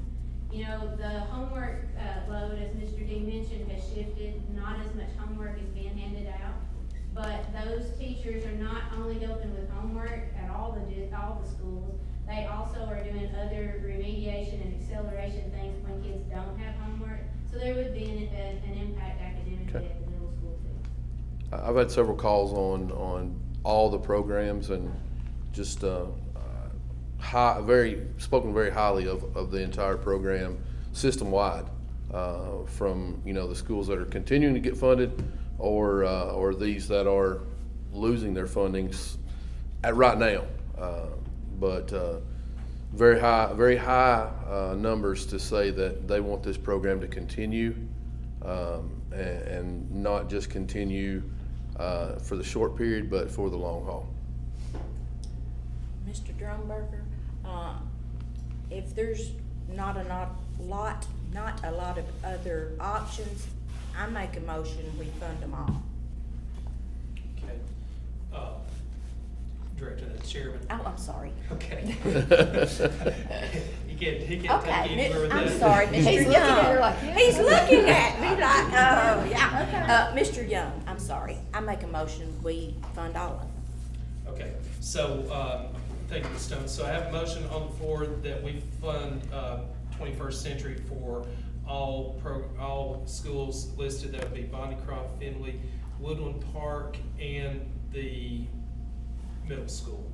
You know, the homework, load, as Mr. D mentioned, has shifted. Not as much homework is being handed out. But those teachers are not only helping with homework at all the schools, they also are doing other remediation and acceleration things when kids don't have homework. So there would be an impact academically at the middle school too. I've had several calls on all the programs and just spoken very highly of the entire program system-wide, from the schools that are continuing to get funded or these that are losing their fundings at right now. But very high numbers to say that they want this program to continue and not just continue for the short period, but for the long haul. Mr. Drumberger, if there's not a lot of other options, I make a motion we fund them all. Okay. Director, the chairman. Oh, I'm sorry. Okay. He can't take anywhere with I'm that. sorry, Mr. He's looking at her like, Young. yeah. He's looking at me like, oh, yeah. Mr. Young, I'm sorry. I make a motion we fund all of them. Okay, so, thank you, Ms. Stone. So I have a motion on the floor that we fund 21st Century for all schools listed. That would be Bonnycroft, Finley, Woodland Park, and the middle school.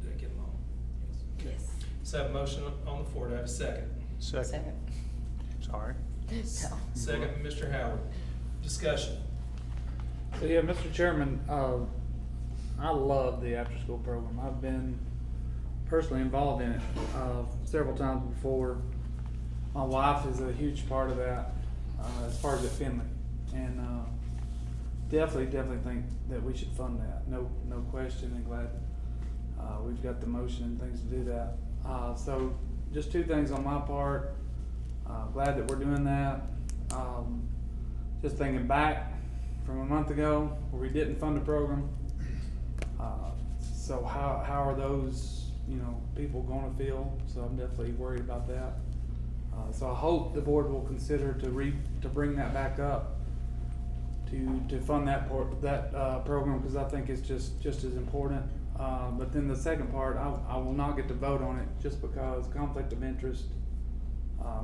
Did I get them all? Yes. So I have a motion on the floor. Do I have a second? Second. Sorry. Second, Mr. Howard. Discussion. So yeah, Mr. Chairman, I love the after-school program. I've been personally involved in it several times before. My wife is a huge part of that as far as at Finley, and definitely think that we should fund that. No question, and glad we've got the motion and things to do that. So just two things on my part. Glad that we're doing that. Just thinking back from a month ago where we didn't fund the program. So how are those people going to feel? So I'm definitely worried about that. So I hope the board will consider to bring that back up to fund that program, because I think it's just as important. But then the second part, I will not get to vote on it just because conflict of interest.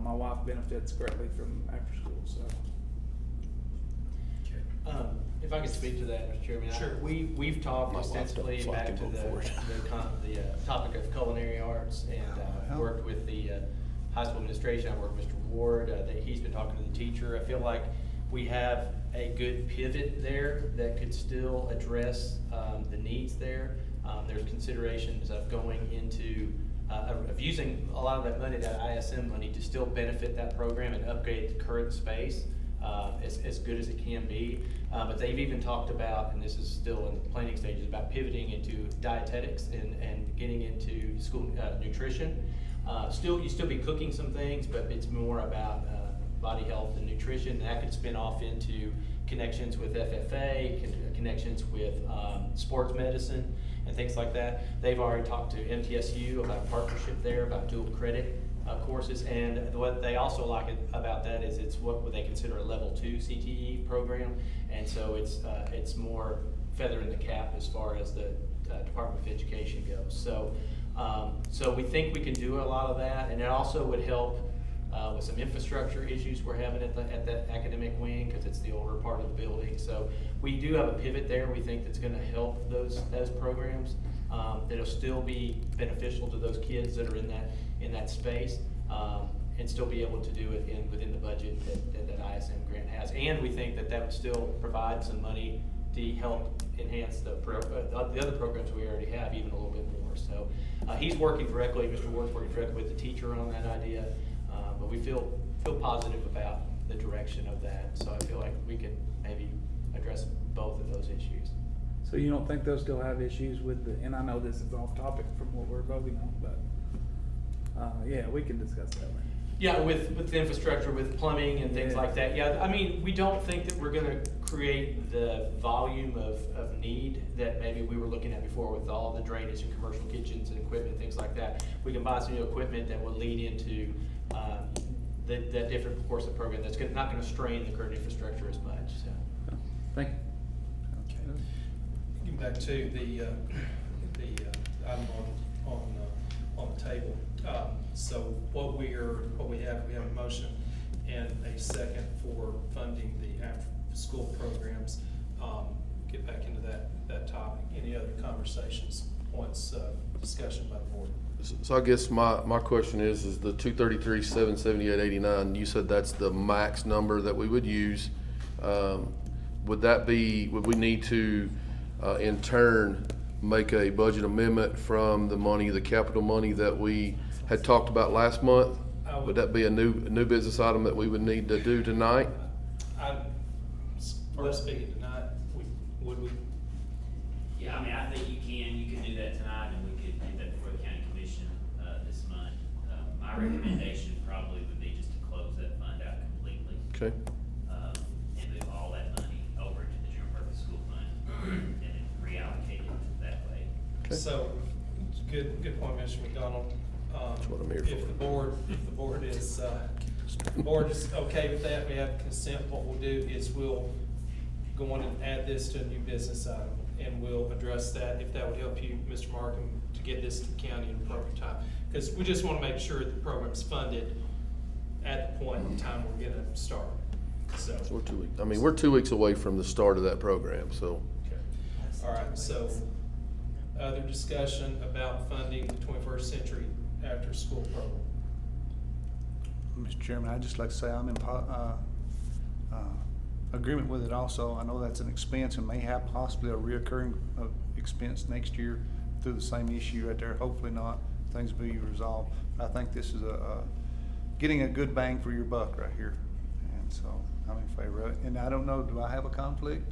My wife benefits greatly from after school, so. If I could speak to that, Mr. Chairman. Sure. We've talked My wife extensively don't, so I back can to vote for it. the topic of culinary arts, and worked with the high school administration. I worked with Mr. Ward, that he's been talking to the teacher. I feel like we have a good pivot there that could still address the needs there. There's considerations of going into of using a lot of that money, that ISM money, to still benefit that program and upgrade the current space as good as it can be. But they've even talked about, and this is still in the planning stages, about pivoting into dietetics and getting into school nutrition. You still be cooking some things, but it's more about body health and nutrition. That could spin off into connections with FFA, connections with sports medicine, and things like that. They've already talked to MTSU about a partnership there, about dual credit courses, and what they also like about that is it's what they consider a level 2 CTE program, and so it's more feather in the cap as far as the Department of Education goes. So we think we can do a lot of that, and it also would help with some infrastructure issues we're having at the academic wing, because it's the older part of the building. So we do have a pivot there. We think that's going to help those programs. That'll still be beneficial to those kids that are in that space, and still be able to do it within the budget that ISM grant has. And we think that would still provide some money help enhance the other programs we already have even a little bit more. So he's working directly, Mr. Ward's working directly with the teacher on that idea, but we feel positive about the direction of that. So I feel like we can maybe address both of those issues. So you don't think they'll still have issues with the, and I know this is off topic from what we're voting on, but, yeah, we can discuss that later. Yeah, with the infrastructure, with plumbing and things like that. Yeah, I mean, we don't think that we're gonna create the volume of need that maybe we were looking at before with all the drainage and commercial kitchens and equipment, things like that. We can buy some new equipment that will lead into, that different proportion program that's not gonna strain the current infrastructure as much, so. Thank you. Getting back to the item on the table. So what we have a motion and a second for funding the after-school programs. Get back into that topic. Any other conversations, points, discussion by the board? So I guess my question is the 233, 778, 89, you said that's the max number that we would use. Would we need to, in turn, make a budget amendment from the capital money that we had talked about last month? Would that be a new business item that we would need to do tonight? First speaking tonight, would we? Yeah, I mean, I think you can do that tonight, and we could do that before the county commission, this month. My recommendation probably would be just to close that fund out completely. Okay. And move all that money over to the general purpose school fund, and then reallocate it that way. Okay. So, good point, Mr. McDonald. That's what I'm here If for. the board is okay with that, we have consent, what we'll do is we'll go on and add this to a new business item, and we'll address that, if that would help you, Mr. Markham, to get this to the county in appropriate time. Because we just want to make sure the program's funded at the point in time we're gonna start, so. So we're 2 weeks. I mean, we're 2 weeks away from the start of that program, so. Okay. All right, so other discussion about funding the 21st century after-school program. Mr. Chairman, I'd just like to say I'm in agreement with it also. I know that's an expense and may have possibly a reoccurring expense next year through the same issue right there. Hopefully not. Things will be resolved. I think this is getting a good bang for your buck right here. And so I'm in favor of it. And I don't know, do I have a conflict?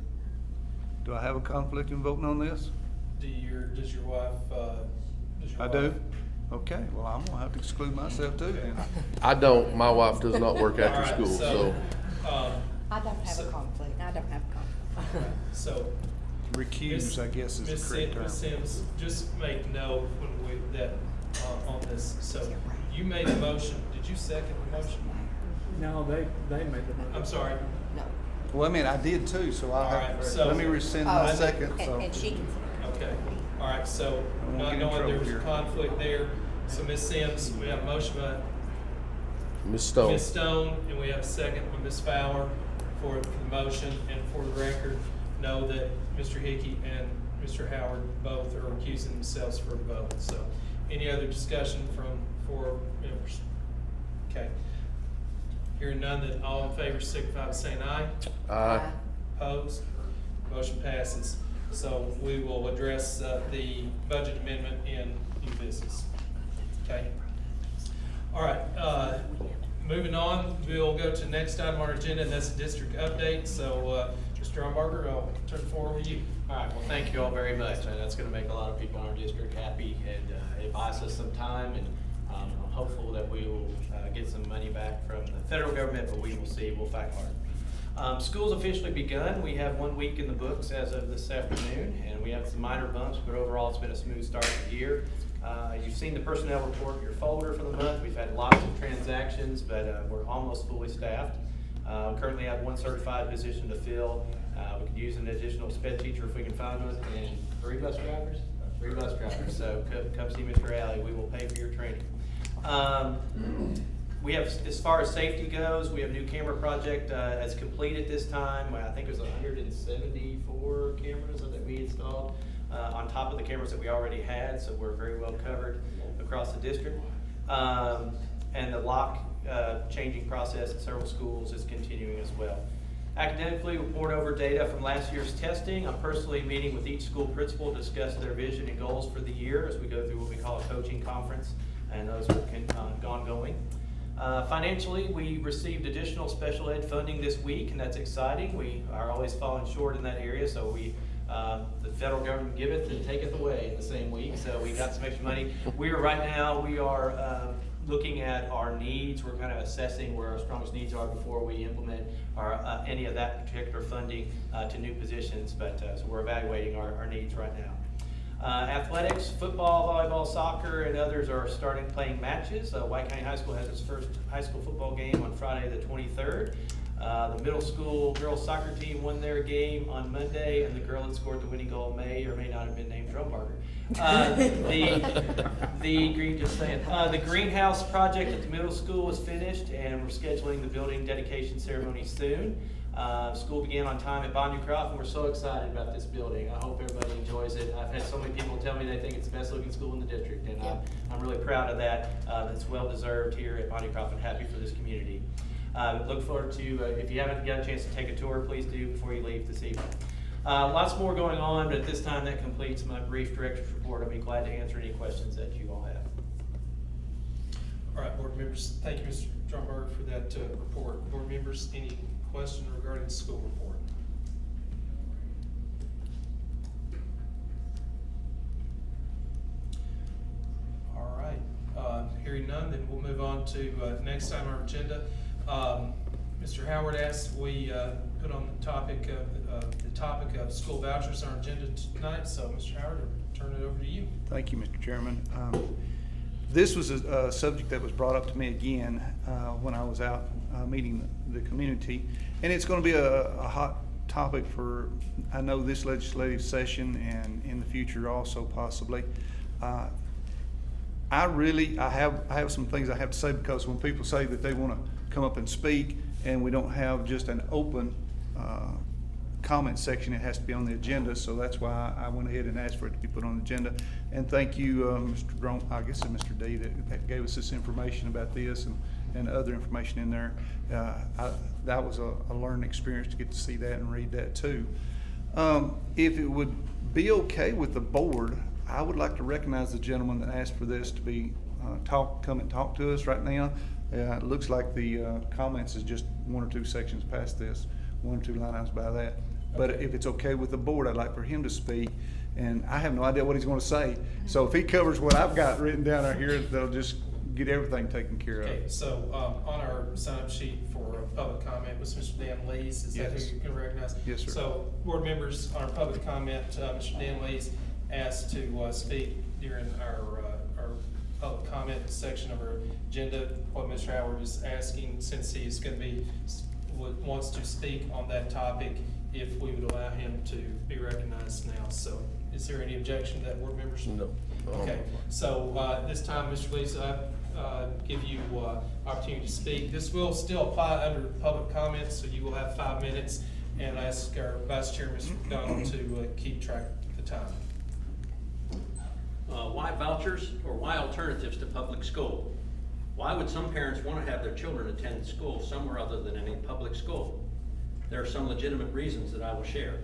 Do I have a conflict in voting on this? Does your wife, I do? Okay, well, I'm gonna have to exclude myself too then. I don't, my wife does not work All after right, school, so. I don't have a conflict. I don't have a conflict. So. Recuse, I guess, is the correct term. Ms. Sims, just make note on this. So you made the motion. Did you second the motion? No, they made the motion. I'm sorry. No. Well, I mean, I did too, so I'll All have, right, so- let me rescind my second, so. And she can. Okay. All right, so I won't not get in knowing there trouble was a here. conflict there. So Ms. Sims, we have a motion by Ms. Stone. Ms. Stone, and we have a second by Ms. Fowler for the motion. And for the record, know that Mr. Hickey and Mr. Howard both are accusing themselves for the vote. So any other discussion from four members? Okay. Hearing none, then all in favor signify by saying aye. Aye. Opposed? Motion passes. So we will address the budget amendment in new business. Okay? All right, moving on, we'll go to the next item on our agenda, and that's the district update. So, Mr. Umberger, I'll turn it forward to you. All right, well, thank you all very much. That's gonna make a lot of people in our district happy, and it buys us some time, and I'm hopeful that we will get some money back from the federal government, but we will see. We'll fight hard. School's officially begun. We have 1 week in the books as of this afternoon, and we have some minor bumps, but overall it's been a smooth start to the year. You've seen the personnel report in your folder for the month. We've had lots of transactions, but we're almost fully staffed. Currently have 1 certified position to fill. We could use an additional sped teacher if we can find one, and 3 bus drivers. 3 bus drivers. So come see Mr. Alley. We will pay for your training. We have, as far as safety goes, we have a new camera project as complete at this time. I think it was 174 cameras that we installed on top of the cameras that we already had, so we're very well covered across the district. And the lock changing process at several schools is continuing as well. Academically, we poured over data from last year's testing. I'm personally meeting with each school principal to discuss their vision and goals for the year as we go through what we call a coaching conference, and those are ongoing. Financially, we received additional special ed funding this week, and that's exciting. We are always falling short in that area, so the federal government giveth and taketh away in the same week, so we got some extra money. We are looking at our needs. We're kind of assessing where our strongest needs are before we implement any of that particular funding to new positions, but so we're evaluating our needs right now. Athletics, football, volleyball, soccer, and others are starting playing matches. White County High School has its first high school football game on Friday the 23rd. The middle school girls soccer team won their game on Monday, and the girl that scored the winning goal may or may not have been named Drumbarger. The greenhouse project at the middle school was finished, and we're scheduling the building dedication ceremony soon. School began on time at Bonducroft, and we're so excited about this building. I hope everybody enjoys it. I've had so many people tell me they think it's the best looking school in the district, and I'm really proud of that. It's well deserved here at Bonducroft, and happy for this community. Look forward to, if you haven't got a chance to take a tour, please do before you leave this evening. Lots more going on, but at this time that completes my brief director's report. I'll be glad to answer any questions that you all have. All right, board members, thank you, Mr. Drumberg, for that report. Board members, any question regarding the school report? All right, hearing none, then we'll move on to next time on our agenda. Mr. Howard asked we put on the topic of school vouchers on our agenda tonight. So, Mr. Howard, I'll turn it over to you. Thank you, Mr. Chairman. This was a subject that was brought up to me again when I was out meeting the community, and it's going to be a hot topic for, I know, this legislative session and in the future also possibly. I have some things I have to say, because when people say that they want to come up and speak and we don't have just an open comment section, it has to be on the agenda. So that's why I went ahead and asked for it to be put on the agenda. And thank you, Mr. Drone, I guess it's Mr. D, that gave us this information about this and other information in there. That was a learning experience to get to see that and read that too. If it would be okay with the board, I would like to recognize the gentleman that asked for this to be come and talk to us right now. It looks like the comments is just one or two sections past this, one or two line items by that. But if it's okay with the board, I'd like for him to speak, and I have no idea what he's going to say. So if he covers what I've got written down right here, that'll just get everything taken care of. Okay, so on our sign-up sheet for public comment was Mr. Dan Lees. Is that who you can recognize? Yes, sir. So board members, on our public comment, Mr. Dan Lees asked to speak during our public comment section of our agenda. What Mr. Howard is asking, since he's going to be wants to speak on that topic, if we would allow him to be recognized now. So is there any objection to that, board members? No. Okay, so this time, Mr. Lees, I give you opportunity to speak. This will still apply under public comments, so you will have 5 minutes, and I ask our Vice Chair, Mr. McDonald, to keep track of the time. Why vouchers, or why alternatives to public school? Why would some parents want to have their children attend school somewhere other than any public school? There are some legitimate reasons that I will share.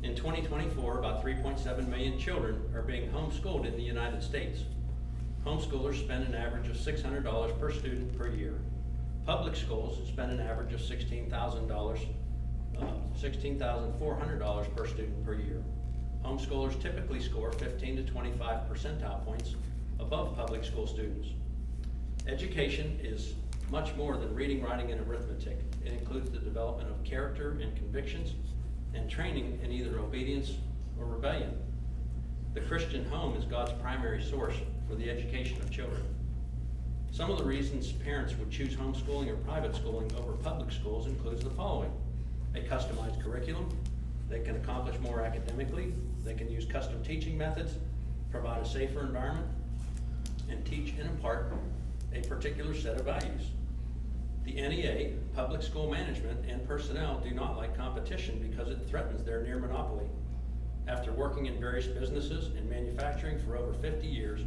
In 2024, about 3.7 million children are being homeschooled in the United States. Homeschoolers spend an average of $600 per student per year. Public schools spend an average of $16,400 per student per year. Homeschoolers typically score 15 to 25 percentile points above public school students. Education is much more than reading, writing, and arithmetic. It includes the development of character and convictions and training in either obedience or rebellion. The Christian home is God's primary source for the education of children. Some of the reasons parents would choose homeschooling or private schooling over public schools includes the following: a customized curriculum, they can accomplish more academically, they can use custom teaching methods, provide a safer environment, and teach and impart a particular set of values. The NEA, public school management, and personnel do not like competition because it threatens their near monopoly. After working in various businesses and manufacturing for over 50 years,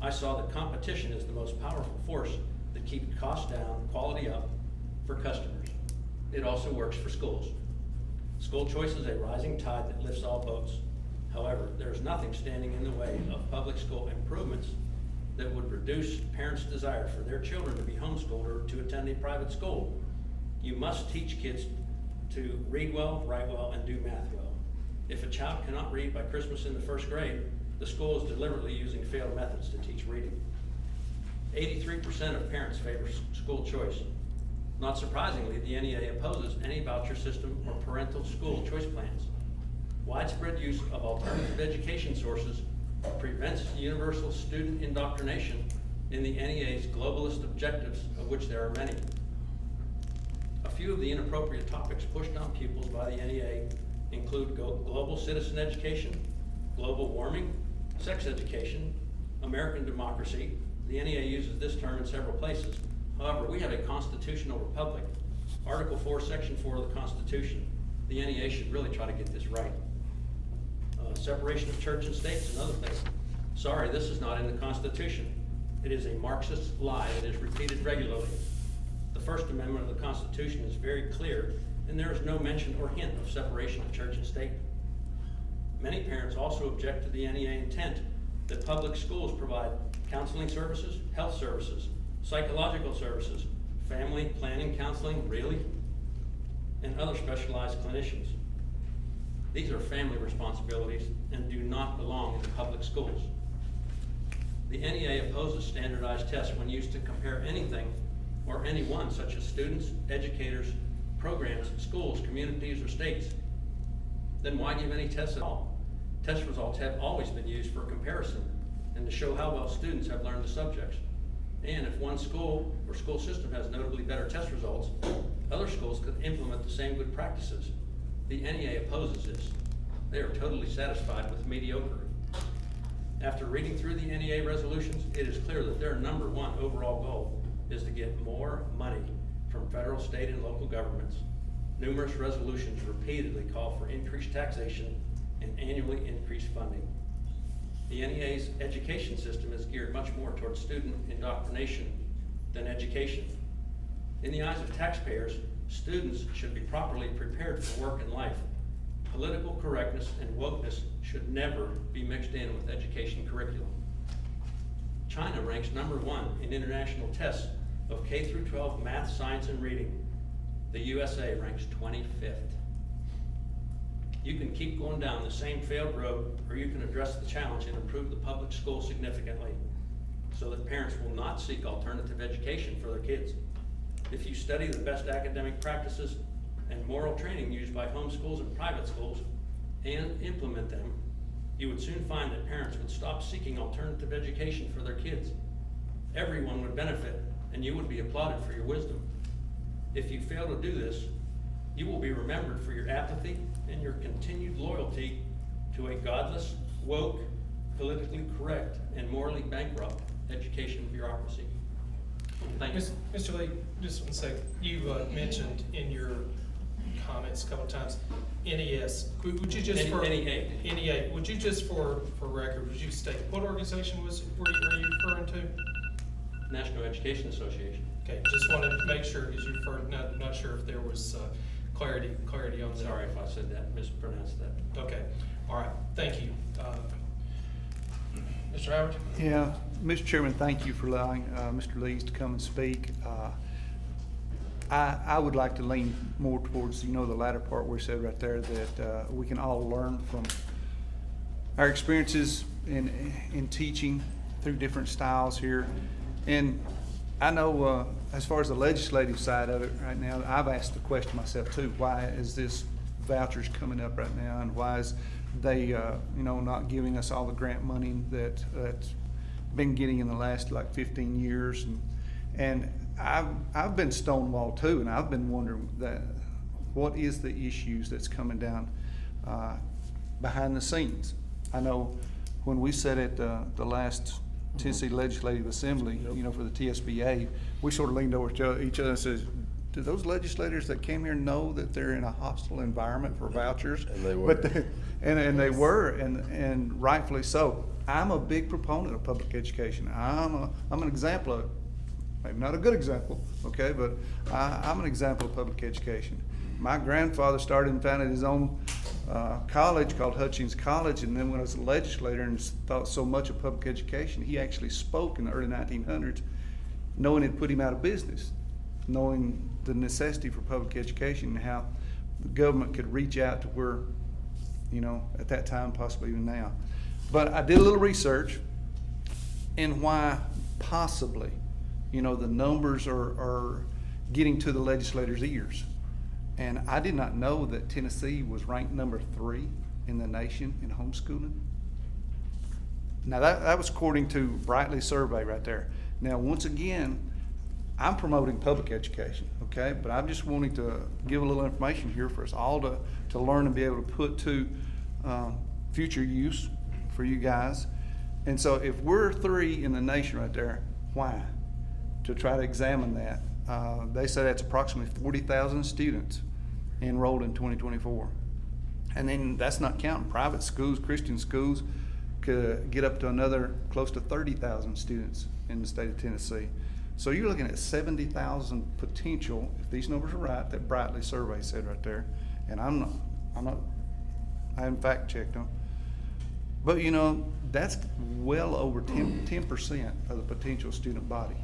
I saw that competition is the most powerful force that keeps costs down, quality up for customers. it also works for schools. School choice is a rising tide that lifts all boats. However, there is nothing standing in the way of public school improvements that would reduce parents' desire for their children to be homeschooled or to attend a private school. You must teach kids to read well, write well, and do math well. If a child cannot read by Christmas in the first grade, the school is deliberately using failed methods to teach reading. 83% of parents favor school choice. Not surprisingly, the NEA opposes any voucher system or parental school choice plans. Widespread use of alternative education sources prevents universal student indoctrination in the NEA's globalist objectives, of which there are many. A few of the inappropriate topics pushed on pupils by the NEA include global citizen education, global warming, sex education, American democracy. The NEA uses this term in several places. However, we have a constitutional republic. Article 4, Section 4 of the Constitution. The NEA should really try to get this right. Separation of church and state is another thing. Sorry, this is not in the Constitution. It is a Marxist lie that is repeated regularly. The First Amendment of the Constitution is very clear, and there is no mention or hint of separation of church and state. Many parents also object to the NEA intent that public schools provide counseling services, health services, psychological services, family planning counseling, really, and other specialized clinicians. These are family responsibilities and do not belong in the public schools. The NEA opposes standardized tests when used to compare anything or anyone, such as students, educators, programs, schools, communities, or states. Then why give any tests at all? Test results have always been used for comparison and to show how well students have learned the subjects. And if one school or school system has notably better test results, other schools could implement the same good practices. The NEA opposes this. They are totally satisfied with mediocre. After reading through the NEA resolutions, it is clear that their number one overall goal is to get more money from federal, state, and local governments. Numerous resolutions repeatedly call for increased taxation and annually increased funding. The NEA's education system is geared much more towards student indoctrination than education. In the eyes of taxpayers, students should be properly prepared for work and life. Political correctness and wokeness should never be mixed in with education curriculum. China ranks #1 in international tests of K through 12 math, science, and reading. The USA ranks 25th. You can keep going down the same failed road, or you can address the challenge and improve the public school significantly so that parents will not seek alternative education for their kids. If you study the best academic practices and moral training used by homeschools and private schools and implement them, you would soon find that parents would stop seeking alternative education for their kids. Everyone would benefit, and you would be applauded for your wisdom. If you fail to do this, you will be remembered for your apathy and your continued loyalty to a godless, woke, politically correct, and morally bankrupt education bureaucracy. Thank you. Mr. Lee, just one second. You mentioned in your comments a couple of times NES. Would you just for NEA? Would you just for record? Would you state what organization are you referring to? National Education Association. Okay, just wanted to make sure because you referred. Not sure if there was clarity on that. Sorry if I said that, mispronounced that. Okay, all right. Thank you, Mr. Howard. Yeah, Mr. Chairman, thank you for allowing Mr. Lees to come and speak. I would like to lean more towards, the latter part where he said right there that we can all learn from our experiences in teaching through different styles here. And I know as far as the legislative side of it right now, I've asked the question myself too, why is this vouchers coming up right now, and why is they not giving us all the grant money that's been getting in the last like 15 years, and I've been stonewalled too, and I've been wondering that what is the issues that's coming down behind the scenes. I know when we sat at the last Tennessee Legislative Assembly, for the TSBA, we sort of leaned over to each other and said, do those legislators that came here know that they're in a hostile environment for vouchers? And they were. And they were, and rightfully so. I'm a big proponent of public education. I'm an example of it. maybe not a good example, okay, but I'm an example of public education. My grandfather started and founded his own college called Hutchins College, and then when I was a legislator and thought so much of public education, he actually spoke in the early 1900s, knowing it put him out of business, knowing the necessity for public education and how the government could reach out to where, you know, at that time, possibly even now. But I did a little research in why possibly, you know, the numbers are getting to the legislators' ears. And I did not know that Tennessee was ranked number 3 in the nation in homeschooling. Now that was according to Brightly survey right there. Now, once again, I'm promoting public education, okay? But I'm just wanting to give a little information here for us all to learn and be able to put to future use for you guys. And so if we're 3 in the nation right there, why? To try to examine that. They say that's approximately 40,000 students enrolled in 2024. And then that's not counting private schools. Christian schools could get up to another close to 30,000 students in the state of Tennessee. So you're looking at 70,000 potential, if these numbers are right, that Brightly survey said right there. And I haven't fact checked them. But you know, that's well over 10% of the potential student body.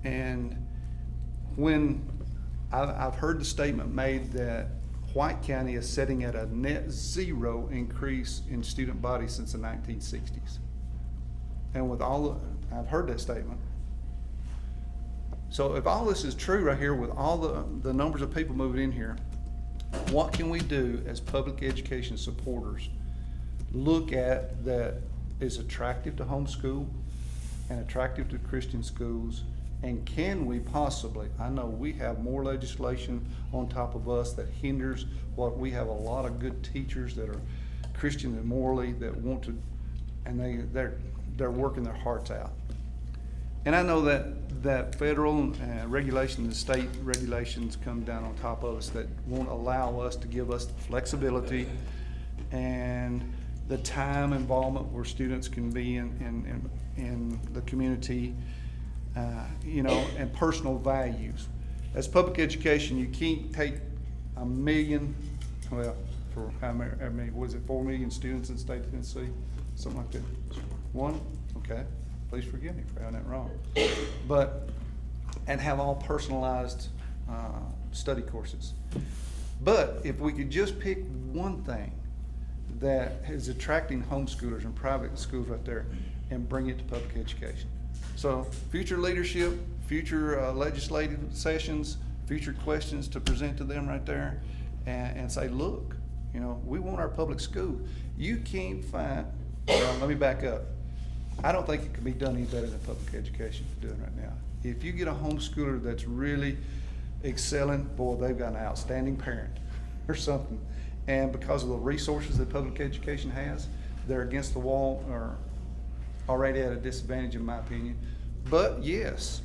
And when I've heard the statement made that White County is setting at a net 0 increase in student body since the 1960s. And with I've heard that statement. So if all this is true right here, with all the numbers of people moving in here, what can we do as public education supporters? Look at that is attractive to homeschool and attractive to Christian schools. And can we possibly, I know we have more legislation on top of us that hinders what we have a lot of good teachers that are Christian and morally that want to, and they're working their hearts out. And I know that federal regulation and state regulations come down on top of us that won't allow us to give us the flexibility and the time involvement where students can be in the community. You know, and personal values. As public education, you can't take 1 million, well, for how many, was it 4 million students in the state of Tennessee? Something like that. 1? Okay. Please forgive me for having that wrong. But, and have all personalized study courses. But if we could just pick one thing that is attracting homeschoolers and private schools right there and bring it to public education. So future leadership, future legislative sessions, future questions to present to them right there and say, look, you know, we want our public school. You can't find, well, let me back up. I don't think it can be done any better than public education is doing right now. If you get a homeschooler that's really excelling, boy, they've got an outstanding parent or something. And because of the resources that public education has, they're against the wall or already at a disadvantage in my opinion. But yes,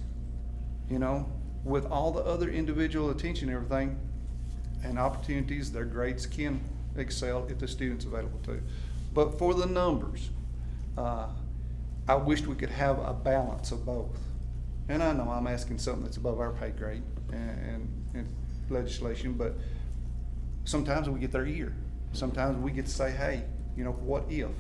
you know, with all the other individual attention and everything and opportunities, their grades can excel if the student's available too. But for the numbers, I wished we could have a balance of both. And I know I'm asking something that's above our pay grade and legislation, but sometimes we get their ear. Sometimes we get to say, hey, you know, what if?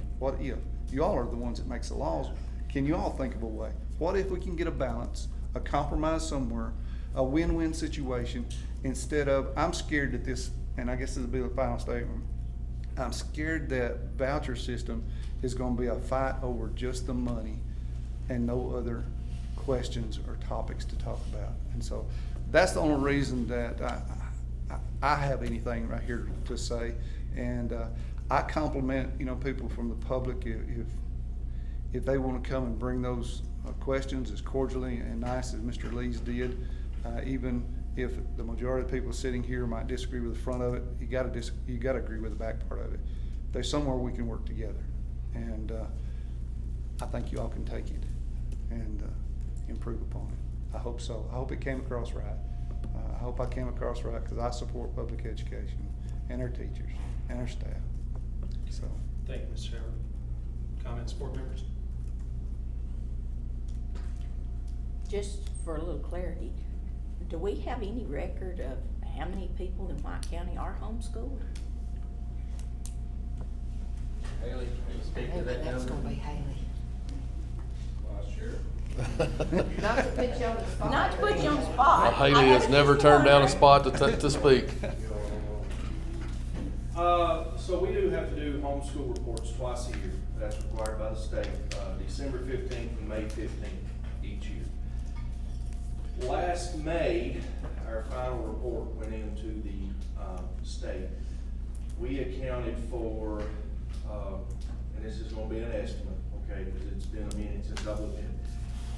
You all are the ones that makes the laws. Can you all think of a way? What if we can get a balance, a compromise somewhere, a win-win situation, instead of, I'm scared that this, and I guess this will be the final statement, I'm scared that voucher system is gonna be a fight over just the money and no other questions or topics to talk about. And so that's the only reason that I have anything right here to say. And I compliment, you know, people from the public if they want to come and bring those questions as cordially and nice as Mr. Lees did, even if the majority of the people sitting here might disagree with the front of it, you got to agree with the back part of it. There's somewhere we can work together, and I think you all can take it and improve upon it. I hope so. I hope it came across right. I hope I came across right because I support public education and our teachers and our staff. So, thank you, Mr. Howard. Comments, board members? just for a little clarity, do we have any record of how many people in White County are homeschooled? Haley, can you speak to that That's number? gonna be Haley. Sure. Not to put you on the spot. Not to put you on the spot. Haley has never turned down a spot to speak. So we do have to do homeschool reports twice a year. That's required by the state, December 15th and May 15th each year. Last May, our final report went into the state. We accounted for, and this is gonna be an estimate, okay, because it's been a minute since I've looked at it,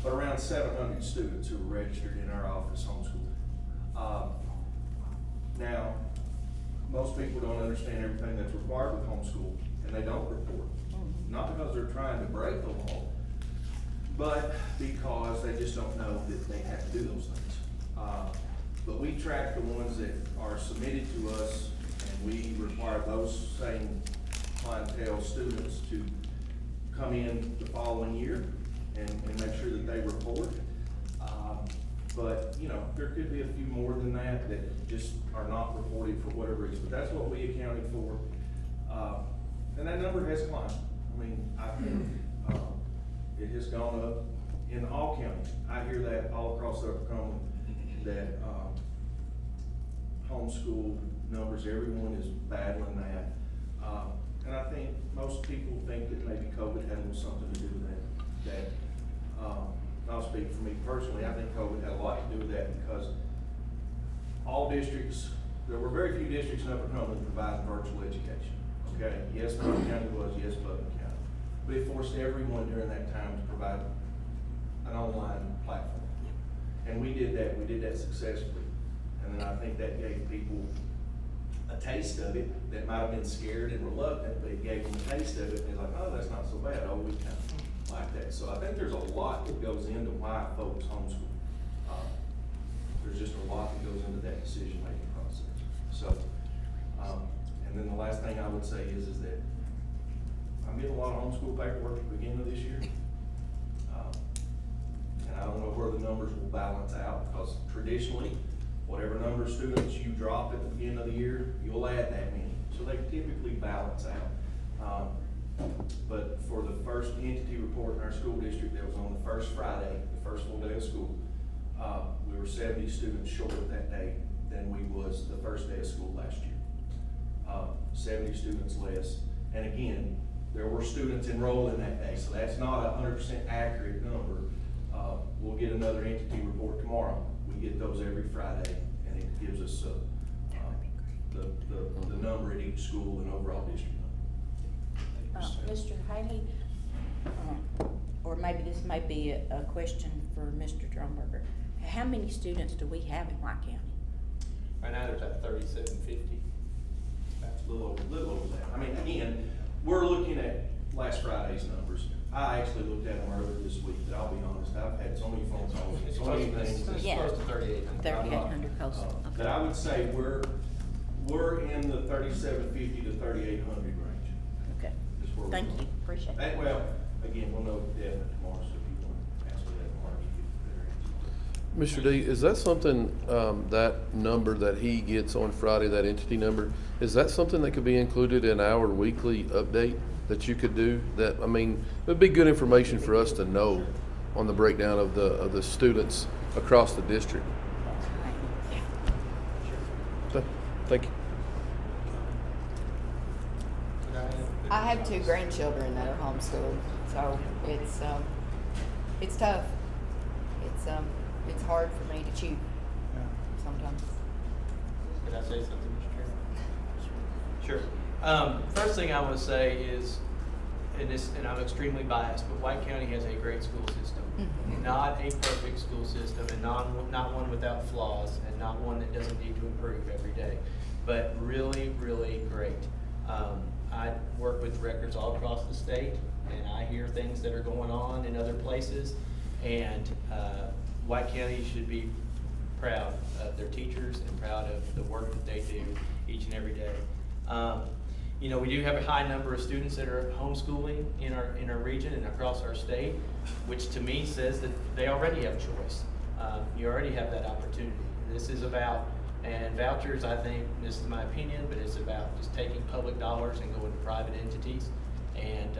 but around 700 students who were registered in our office homeschooled. Now, most people don't understand everything that's required with homeschool, and they don't report. Not because they're trying to break the law, but because they just don't know that they have to do those things. But we track the ones that are submitted to us, and we require those same clientele students to come in the following year and make sure that they report. But, you know, there could be a few more than that that just are not reported for whatever reason, but that's what we accounted for. And that number has climbed. I mean, it has gone up in all counties. I hear that all across the Oklahoma, that, homeschool numbers, everyone is battling that. And I think most people think that maybe COVID had a little something to do with that. I'll speak for me personally, I think COVID had a lot to do with that because all districts, there were very few districts in Upper Cumberland providing virtual education. Okay, yes, Butler County was, yes, Butler County. But it forced everyone during that time to provide an online platform. And we did that successfully. And then I think that gave people a taste of it that might have been scared and reluctant, but it gave them a taste of it, and they're like, oh, that's not so bad, oh, we kind of like that. So I think there's a lot that goes into why folks homeschool. There's just a lot that goes into that decision-making process. So, and then the last thing I would say is that I'm getting a lot of homeschool paperwork at the beginning of this year. And I don't know where the numbers will balance out, because traditionally, whatever number of students you drop at the beginning of the year, you'll add that many. So they typically balance out. But for the first entity report in our school district that was on the first Friday, the first full day of school, we were 70 students short that day than we was the first day of school last year. 70 students less. And again, there were students enrolled in that day, so that's not a 100% accurate number. We'll get another entity report tomorrow. We get those every Friday, and it gives us the number at each school and overall district number. Mr. Haley, or maybe this may be a question for Mr. Drumberger. How many students do we have in White County? Right now, there's at 3750. A little over that. I mean, again, we're looking at last Friday's numbers. I actually looked at them earlier this week, but I'll be honest, I've had so many phone calls, and so many things. It's Yeah. close to 3,800. 3,800 postal. But I would say we're in the 3,750 to 3,800 range. Okay, is where we're thank going. you, appreciate it. Well, again, we'll know definitely tomorrow, so if you want to answer that tomorrow, you get a better answer. Mr. D, is that something, that number that he gets on Friday, that entity number, is that something that could be included in our weekly update that you could do? That, I mean, it would be good information for us to know on the breakdown of the students across the district. Thank you. I have 2 grandchildren that are homeschooled, so it's tough. It's hard for me to chew sometimes. Could I say something, Mr. Chairman? Sure. First thing I want to say is, and I'm extremely biased, but White County has a great school system. Mm-hmm. Not a perfect school system, and not one without flaws, and not one that doesn't need to improve every day, but really, really great. I work with records all across the state, and I hear things that are going on in other places, and White County should be proud of their teachers and proud of the work that they do each and every day. You know, we do have a high number of students that are homeschooling in our region and across our state, which to me says that they already have choice. You already have that opportunity. This is about, and vouchers, I think, this is my opinion, but it's about just taking public dollars and going to private entities. And,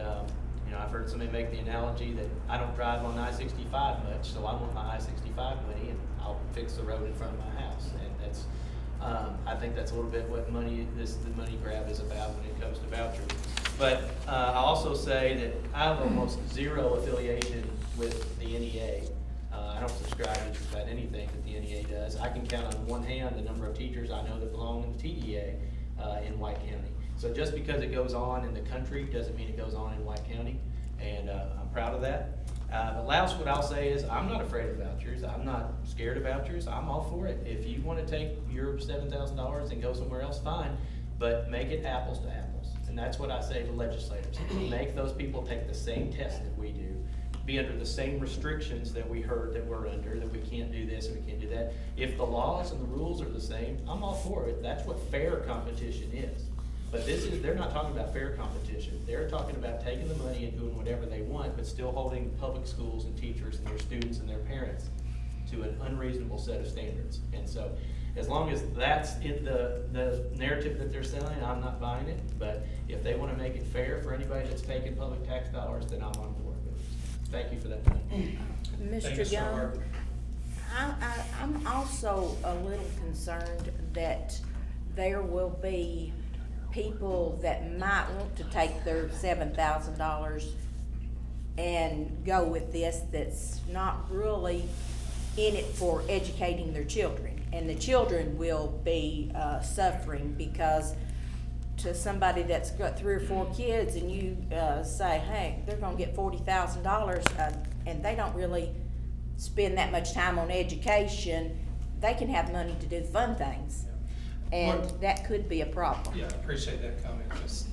you know, I've heard somebody make the analogy that I don't drive on I-65 much, so I want my I-65 money and I'll fix the road in front of my house. And that's, I think that's a little bit what the money grab is about when it comes to vouchers. But I also say that I have almost zero affiliation with the NEA. I don't subscribe to just about anything that the NEA does. I can count on one hand the number of teachers I know that belong in the TEA in White County. So just because it goes on in the country doesn't mean it goes on in White County, and I'm proud of that. But last, what I'll say is I'm not afraid of vouchers. I'm not scared of vouchers. I'm all for it. If you want to take your $7,000 and go somewhere else, fine, but make it apples to apples. And that's what I say to legislators. Make those people take the same test that we do, be under the same restrictions that we heard that we're under, that we can't do this and we can't do that. If the laws and the rules are the same, I'm all for it. That's what fair competition is. But they're not talking about fair competition. They're talking about taking the money and doing whatever they want, but still holding public schools and teachers and their students and their parents to an unreasonable set of standards. And so, as long as that's the narrative that they're selling, I'm not buying it. But if they want to make it fair for anybody that's taking public tax dollars, then I'm on board with it. Thank you for that time. Mr. Young, I'm also a little concerned that there will be people that might want to take their $7,000 and go with this that's not really in it for educating their children. And the children will be suffering because to somebody that's got 3 or 4 kids and you say, hey, they're gonna get $40,000 and they don't really spend that much time on education, they can have money to do fun things. And that could be a problem. Yeah, I appreciate that comment,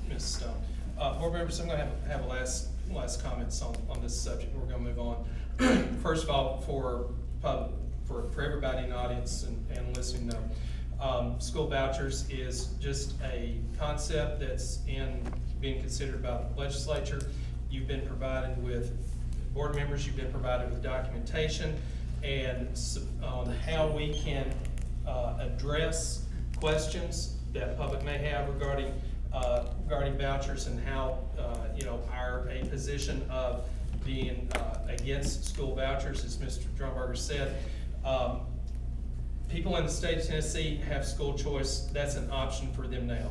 Ms. Stone. Board members, I'm gonna have a last comments on this subject. We're gonna move on. First of all, for everybody in the audience and listening, school vouchers is just a concept that's being considered by the legislature. You've been provided with, board members, you've been provided with documentation and on how we can address questions that public may have regarding vouchers and how a position of being against school vouchers, as Mr. Drumberger said. People in the state of Tennessee have school choice. That's an option for them now.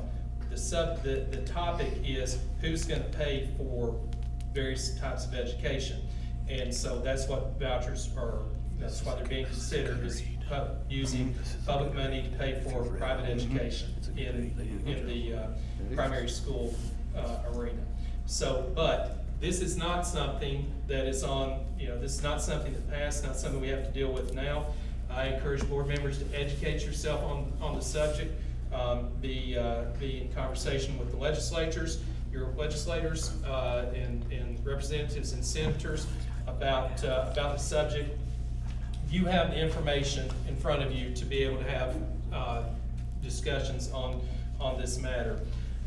The topic is who's going to pay for various types of education, and so that's what vouchers are. That's why they're being considered, is using public money to pay for private education in the primary school arena. So, but this is not something that is on, this is not something that passed, not something we have to deal with now. I encourage board members to educate yourself on the subject, be in conversation with the legislators, your legislators, and representatives and senators about the subject. You have the information in front of you to be able to have discussions on this matter.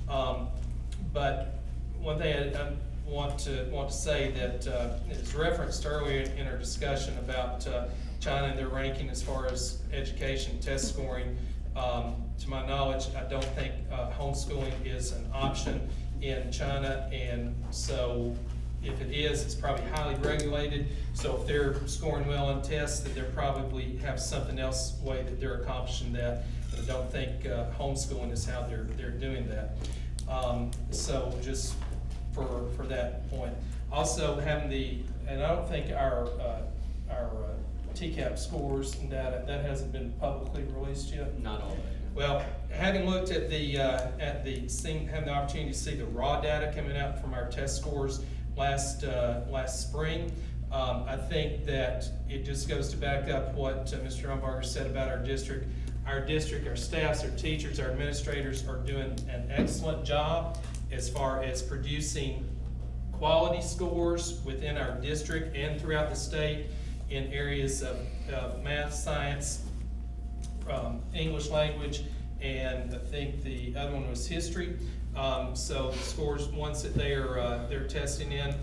But one thing I want to say that is referenced earlier in our discussion about China and their ranking as far as education test scoring. To my knowledge, I don't think homeschooling is an option in China, and so if it is, it's probably highly regulated. So if they're scoring well on tests, then they're probably have something else way that they're accomplishing that. But I don't think homeschooling is how they're doing that. So just for that point. Also having and I don't think our TCAP scores and data, that hasn't been publicly released yet. Not all of it. Well, having looked at having the opportunity to see the raw data coming out from our test scores last spring, I think that it just goes to back up what Mr. Drumberger said about our district. Our district, our staffs, our teachers, our administrators are doing an excellent job as far as producing quality scores within our district and throughout the state in areas of math, science, English language, and I think the other one was history. So the scores, ones that they're testing in,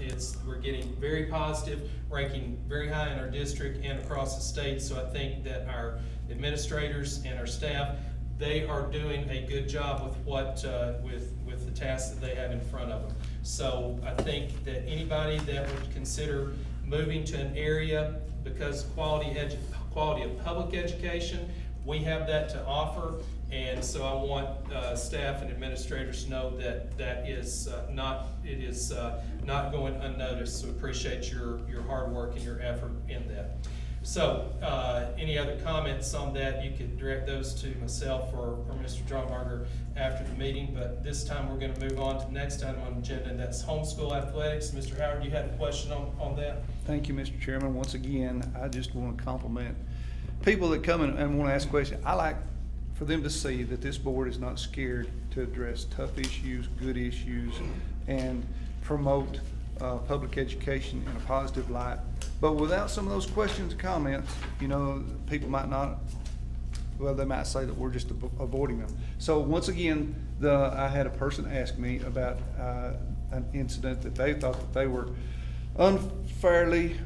we're getting very positive, ranking very high in our district and across the state. So I think that our administrators and our staff, they are doing a good job with with the tasks that they have in front of them. So I think that anybody that would consider moving to an area because quality of public education, we have that to offer. And so I want staff and administrators to know that it is not going unnoticed. So appreciate your hard work and your effort in that. So any other comments on that, you could direct those to myself or Mr. Drumbarger after the meeting. But this time we're going to move on to the next item on the agenda, and that's homeschool athletics. Mr. Howard, you had a question on that? Thank you, Mr. Chairman. Once again, I just want to compliment people that come in and want to ask questions. I like for them to see that this board is not scared to address tough issues, good issues, and promote public education in a positive light. But without some of those questions and comments, you know, people might not, well, they might say that we're just avoiding them. So once again, I had a person ask me about an incident that they thought that they were unfairly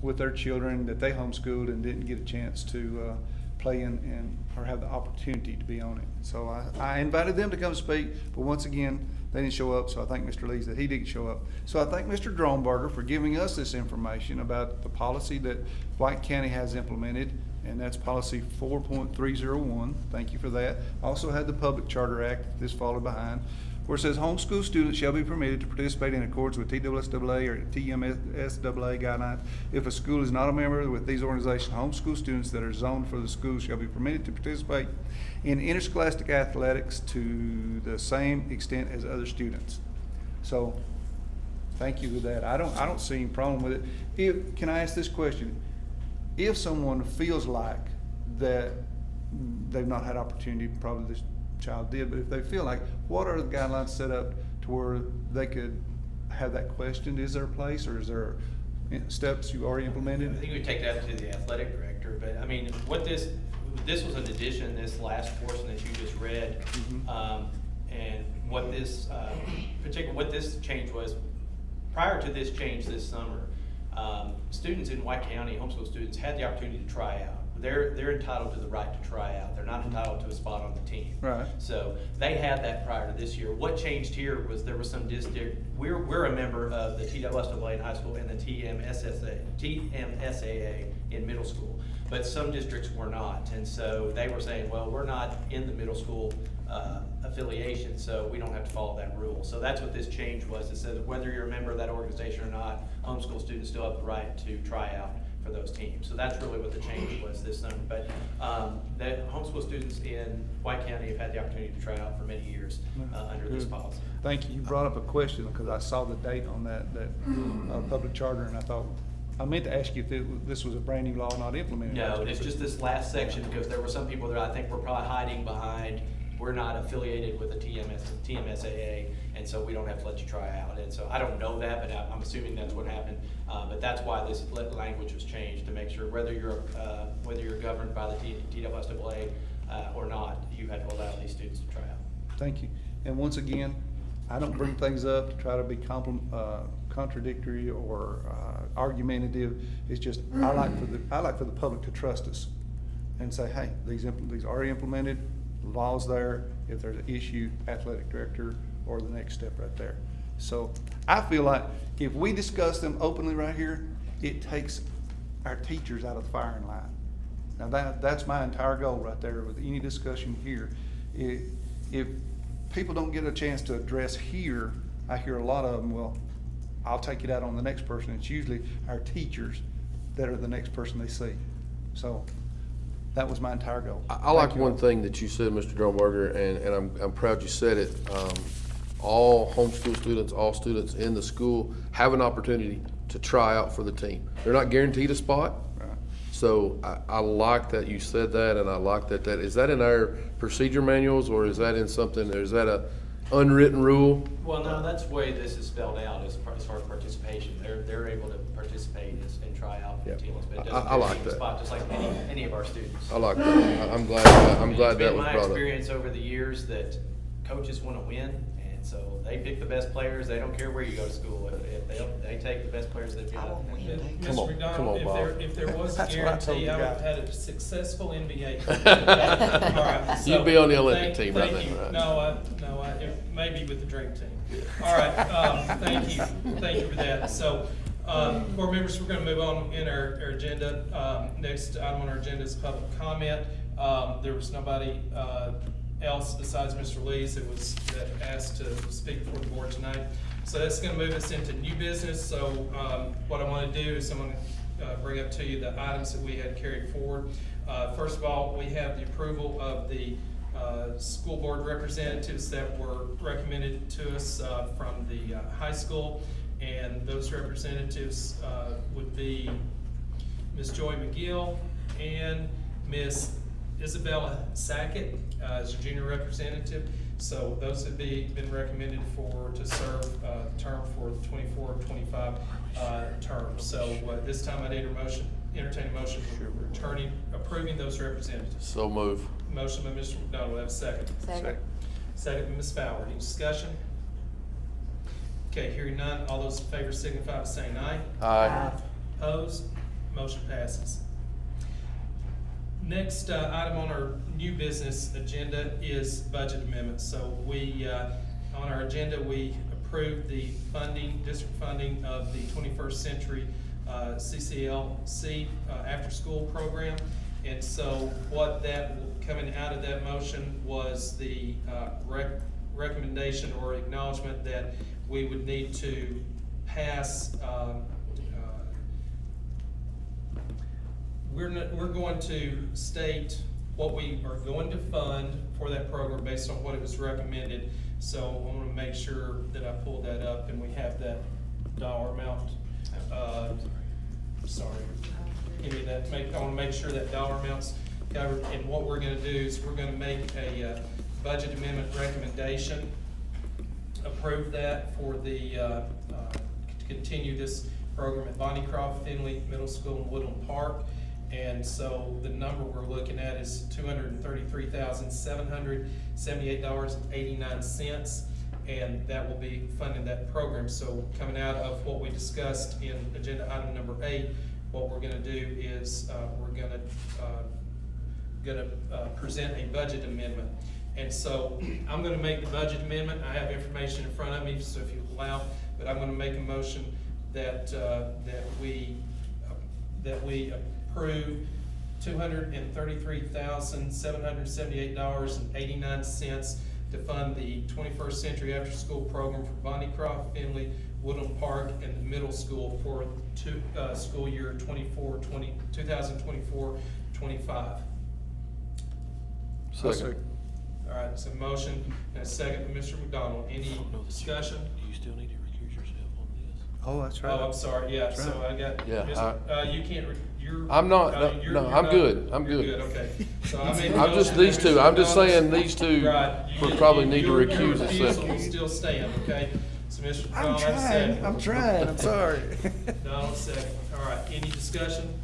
with their children, that they homeschooled and didn't get a chance to play in or have the opportunity to be on it. So I invited them to come speak, but once again, they didn't show up, so I thank Mr. Lees that he didn't show up. So I thank Mr. Drumbarger for giving us this information about the policy that White County has implemented, and that's policy 4.301. Thank you for that. Also had the Public Charter Act, this followed behind, where it says homeschool students shall be permitted to participate in accordance with TSSAA or TMSAA guidelines. If a school is not a member with these organizations, homeschool students that are zoned for the school shall be permitted to participate in interscholastic athletics to the same extent as other students. So, thank you for that. I don't see any problem with it. Can I ask this question? If someone feels like that they've not had opportunity, probably this child did, but if they feel like, what are the guidelines set up to where they could have that questioned? Is there a place, or is there steps you already implemented? I think we take that to the athletic director, but I mean, what this was an addition, this last portion that you just read, and what this what this change was, prior to this change this summer, students in White County, homeschool students, had the opportunity to try out. They're entitled to the right to try out. They're not entitled to a spot on the team. Right. So they had that prior to this year. What changed here was there was some district. We're a member of the TSSAA in high school and the TMSAA in middle school, but some districts were not, and so they were saying, well, we're not in the middle school affiliation, so we don't have to follow that rule. So that's what this change was. It says whether you're a member of that organization or not, homeschool students still have the right to try out for those teams. So that's really what the change was this summer. But the homeschool students in White County have had the opportunity to try out for many years under this policy. Thank you. You brought up a question because I saw the date on that public charter, and I meant to ask you if this was a brand new law not implemented. No, it's just this last section, because there were some people that I think were probably hiding behind, we're not affiliated with the TMSAA, and so we don't have to let you try out. And so I don't know that, but I'm assuming that's what happened. But that's why this language was changed, to make sure whether you're governed by the TSSAA or not, you had to allow these students to try out. Thank you. And once again, I don't bring things up to try to be contradictory or argumentative. It's just I like for the public to trust us and say, hey, these are implemented. Laws there. If there's an issue, athletic director or the next step right there. So I feel like if we discuss them openly right here, it takes our teachers out of the firing line. Now that's my entire goal right there with any discussion here. If people don't get a chance to address here, I hear a lot of them, well, I'll take it out on the next person. It's usually our teachers that are the next person they see. So that was my entire goal. I like one thing that you said, Mr. Drumbarger, and I'm proud you said it. All homeschool students, all students in the school have an opportunity to try out for the team. They're not guaranteed a spot. Right. So I like that you said that, and I like that. Is that in our procedure manuals, or is that in something, or is that unwritten rule? Well, no, that's the way this is spelled out as far as participation. They're able to participate and try out for Yeah. teams, but it I doesn't like guarantee a that. spot, just like any of our students. I like that. I'm glad that was It's been brought my up. experience over the years that coaches want to win, and so they pick the best players. They don't care where you go to school. If they take the best players they've got. Come on, Mr. come on, McDonald, Bob. if there was a That's what I told guarantee, the I would have guy. had a successful NBA career. All right, so You'd be on the Olympic team right thank now, you. right? No, maybe with the dream team. All right, thank you for that. So, board members, we're gonna move on in our agenda. Next item on our agenda is public comment. There was nobody, else besides Mr. Lees that asked to speak before the board tonight. So that's gonna move us into new business. So, what I wanna do is I'm gonna bring up to you the items that we had carried forward. First of all, we have the approval of the school board representatives that were recommended to us from the high school. And those representatives would be Ms. Joy McGill and Ms. Isabella Sackett as a junior representative. So those have been recommended to serve term for the 24-25 term. So this time I need entertain a motion for approving those representatives. So move. Motion by Mr. McDonald, have a second. Second. Second by Ms. Fowler. Any discussion? Okay, hearing none, all those in favor signify by saying aye. Aye. Opposed? Motion passes. Next item on our new business agenda is budget amendments. So on our agenda, we approved the district funding of the 21st Century CCLC after-school program. And so coming out of that motion was the recommendation or acknowledgement that we would need to pass we're going to state what we are going to fund for that program based on what it was recommended. So I want to make sure that I pull that up and we have that dollar amount. Sorry, give me that. I want to make sure that dollar amount's covered. And what we're going to do is we're going to make a budget amendment recommendation. Approve that for to continue this program at Bonnie Croft, Finley Middle School, and Woodland Park. And so the number we're looking at is $233,778.89, and that will be funding that program. So coming out of what we discussed in agenda item number 8, what we're gonna do is we're gonna present a budget amendment. And so I'm gonna make the budget amendment. I have information in front of me, so if you allow, but I'm gonna make a motion that we approve $233,778.89 to fund the 21st Century After School Program for Bonnie Croft, Finley, Woodland Park, and the middle school for school year 2024-25. Second. All right, so motion and a second from Mr. McDonald. Any discussion? You still need to recuse yourself on this. Oh, that's right. Oh, I'm sorry, yeah, That's so right. I got, Yeah, you can't, you're. I'm not, you're I'm not- good, I'm you're good. Okay. So I made the I'm just motion, these two, Mr. I'm just McDonald- saying these two Right. would probably need to Your recuse refusal will themselves. still stand, okay? So Mr. I'm McDonald, that's trying, second. I'm trying, I'm sorry. Donald, second. All right, any discussion?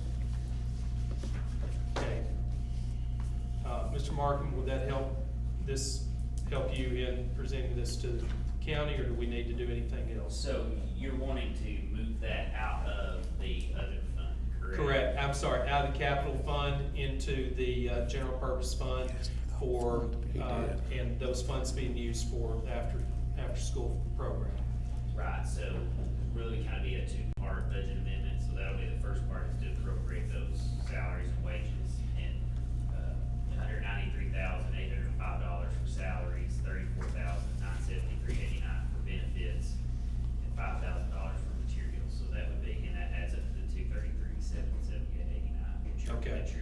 Okay. Mr. Markham, would that help you in presenting this to the county, or do we need to do anything else? So you're wanting to move that out of the other fund, correct? Correct, I'm sorry, out of the capital fund into the general purpose fund for, and those funds being used for after school program. Right, so really kind of be a two-part budget amendment, so that'll be the first part is to appropriate those salaries and wages, and $193,805 for salaries, $34,973.89 for benefits, and $5,000 for materials, so that would be, and that adds up to the $233,778.89, which you're Okay. asking.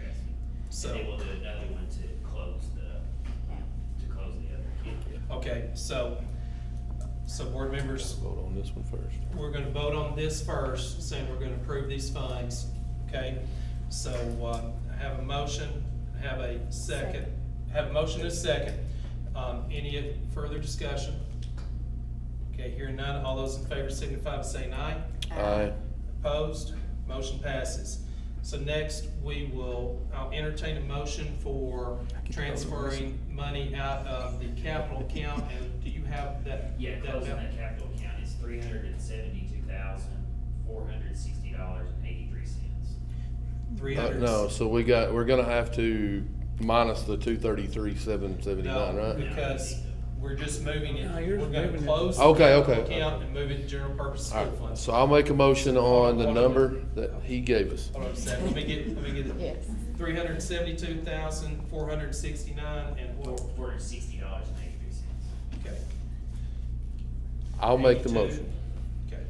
So- And then we'll do another one to close the other account. Okay, so board members, Vote on this one first. we're gonna vote on this first, saying we're gonna approve these funds, okay? So, I have a motion, have a second, have a motion and a second. Any further discussion? Okay, hearing none, all those in favor signify by saying aye. Aye. Opposed? Motion passes. So next, I'll entertain a motion for transferring money out of the capital account, and do you have that? Yeah, closing that capital account is $372,460.83. No, so we're gonna have to minus the 233,779, No, right? because we're just moving it, No, we're you're gonna moving it. close the Okay, capital okay. account and move it to general purpose All school right, funds. so I'll make a motion on the number that he gave us. Hold on a second, let me get it. Yes. 372,469 and what? $460.83. Okay. I'll make the 82. motion. Okay,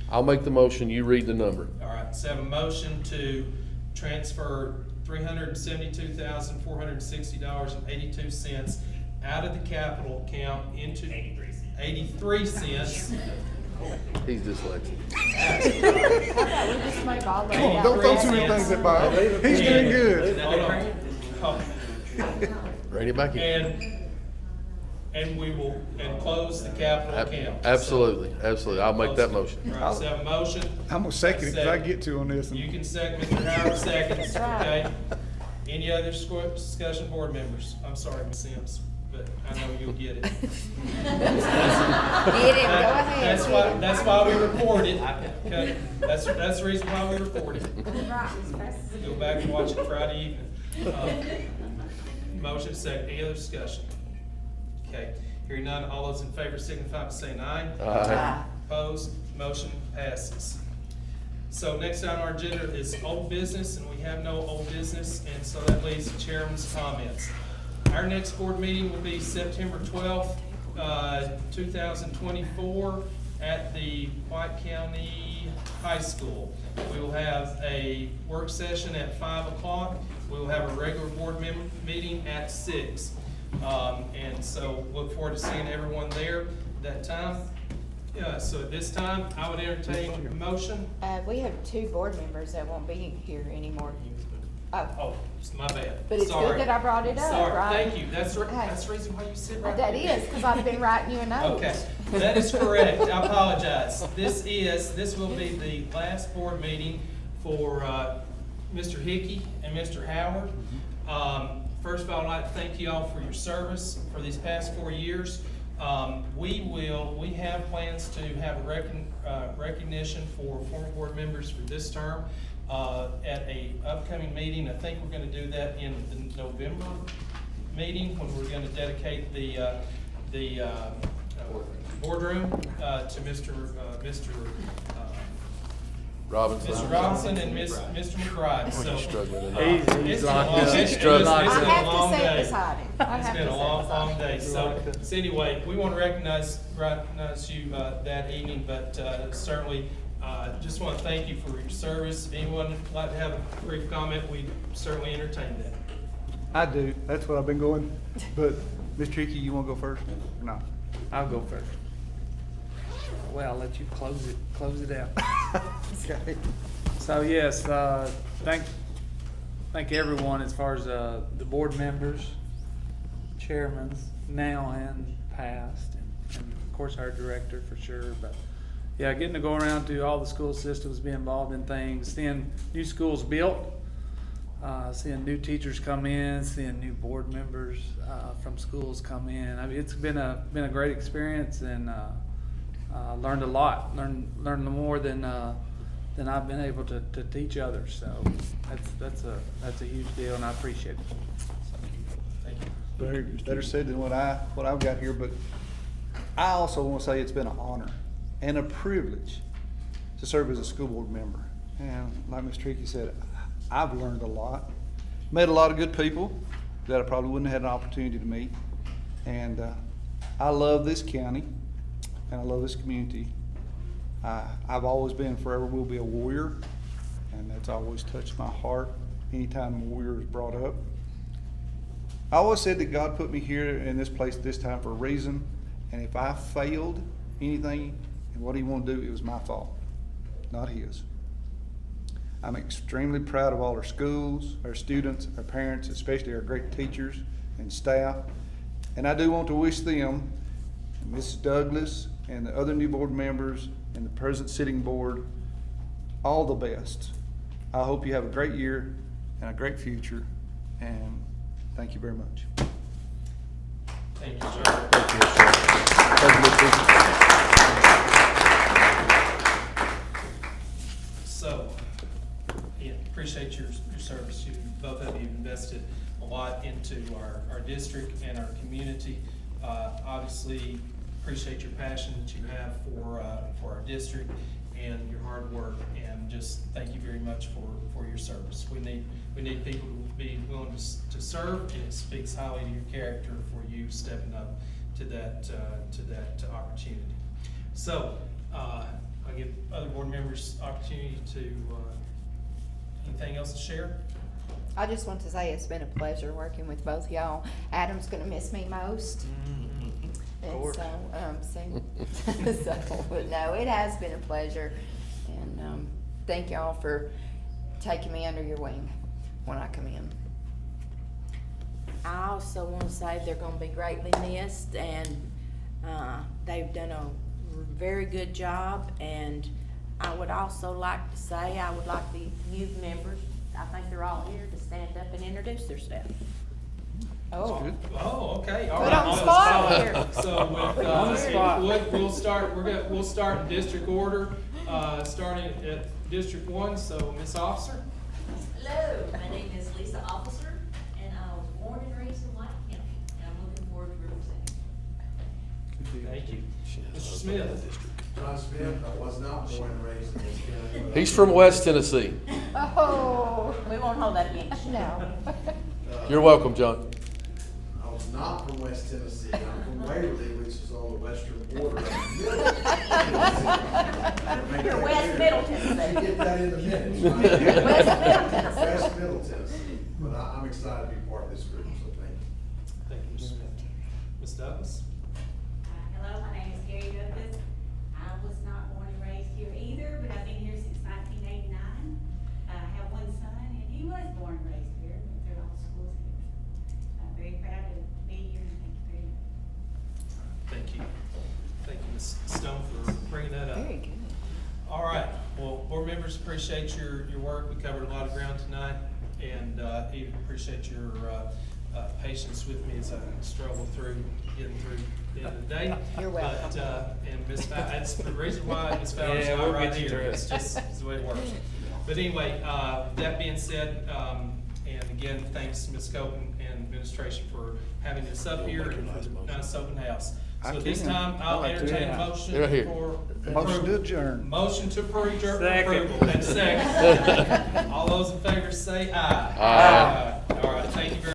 I'll make the motion, you read the number. all right, so I have a motion to transfer $372,460.82 out of the capital account into 83 cents. He's dyslexic. How about we just make all those? Come on, don't throw too many things at Bob. He's doing good. Hold on. Rein it back in. And we will, close the capital account. Absolutely, absolutely. I'll make that motion. All right, so I have a motion. I'm gonna second it, cause I get to on this. You can second, Mr. Howard seconds, That's right. okay? Any other discussion, board members? I'm sorry, Ms. Sims, but I know you'll get it. Get it, go ahead. That's why we record it, okay? That's the reason why we record it. Go back and watch it Friday evening. Motion second, any other discussion? Okay, hearing none, all those in favor signify by saying aye. Aye. Opposed, motion passes. So next on our agenda is old business, and we have no old business, and so that leaves the chairman's comments. Our next board meeting will be September 12th, 2024 at the White County High School. We will have a work session at 5 o'clock. We will have a regular board meeting at 6. And so look forward to seeing everyone there that time. So at this time, I would entertain a motion. We have 2 board members that won't be here anymore. Oh, it's my bad. But it's Sorry. good that I brought it up, Sorry, right? thank you. That's the reason why you sit right there. That is, because I've been writing you a note. Okay, that is correct. I apologize. This will be the last board meeting for Mr. Hickey and Mr. Howard. First of all, I'd like to thank you all for your service for these past 4 years. We have plans to have a recognition for former board members for this term at a upcoming meeting. I think we're gonna do that in the November meeting, when we're gonna dedicate the boardroom to Mr. Robinson. Mr. Robinson and Mr. McBride. So, struggling in it's been a long- it's been a struggling. long I have to day. say it beside him. I It's have been to a say it long, beside long him. day. So anyway, we want to recognize you that evening, but certainly just want to thank you for your service. If anyone would like to have a brief comment, we certainly entertain that. I do, that's what I've been going, but Mr. Hickey, you wanna go first? Or no? I'll go first. Well, I'll let you close it out. Okay. So yes, thank everyone as far as the board members, chairmen now and past, and of course our director for sure. But yeah, getting to go around to all the school systems, be involved in things, seeing new schools built, seeing new teachers come in, seeing new board members from schools come in. I mean, it's been a great experience, and learned a lot. Learned more than I've been able to teach others. So that's a huge deal, and I appreciate it. Thank you. Better said than what I've got here, but I also want to say it's been an honor and a privilege to serve as a school board member. And like Mr. Hickey said, I've learned a lot, met a lot of good people that I probably wouldn't have had an opportunity to meet. And I love this county, and I love this community. I've always been, forever will be a warrior, and that's always touched my heart anytime a warrior is brought up. I always said that God put me here in this place at this time for a reason, and if I failed anything and what He wanted to do, it was my fault, not His. I'm extremely proud of all our schools, our students, our parents, especially our great teachers and staff. And I do want to wish them, Mrs. Douglas, and the other new board members and the present sitting board all the best. I hope you have a great year and a great future, and thank you very much. Thank you, sir. So, yeah, appreciate your service. You, both of you invested a lot into our district and our community. Obviously, appreciate your passion that you have for our district and your hard work, and just thank you very much for your service. We need people to be willing to serve, and it speaks highly to your character for you stepping up to that opportunity. So, I'll give other board members opportunity to, anything else to share? I just want to say it's been a pleasure working with both y'all. Adam's gonna miss me most. And so, but no, it has been a pleasure, and, thank y'all for taking me under your wing when I come in. I also want to say they're going to be greatly missed, and they've done a very good job. And I would also like to say, I would like the youth members, I think they're all here, to stand up and introduce themselves. Oh. Oh, okay, all Put right. on the spot here. So with, On the spot. we'll start in district order, starting at District 1, so Ms. Officer. Hello, my name is Lisa Officer, and I was born and raised in White County, and I'm looking forward to representing. Thank you. Mr. Smith. John Smith, I was not born and raised in this county. He's from West Tennessee. Oh. We won't hold that against you. No. You're welcome, John. I was not from West Tennessee. I'm from Waverly, which is on the western border of Middle Tennessee. You're West Middle Tennessee. You get that in the minutes, right? West Middle Tennessee. West Middle Tennessee. But I'm excited to be part of this group, so thank you. Thank you, Mr. Smith. Ms. Douglas. Hello, my name is Gary Douglas. I was not born and raised here either, but I've been here since 1989. I have one son, and he was born and raised here, went through all schools here. I'm very proud to be here, and thank you very much. Thank you. Thank you, Ms. Stone, for bringing that up. Very good. All right, well, board members, appreciate your work. We covered a lot of ground tonight, and even appreciate your patience with me as I struggle through getting through the end of the day. You're welcome. But, and Ms. that's the reason why Ms. Fowler's Yeah, not we'll right get you here. through it. It's just it's the way it works. But anyway, that being said, and again, thanks to Ms. Copeland and administration for having us up here and for the nice open house. So at this time, I'll entertain a motion Right here. for Motion to approval. adjourn. Motion to approve, Second. approval, and second. All those in favor say aye. Aye. All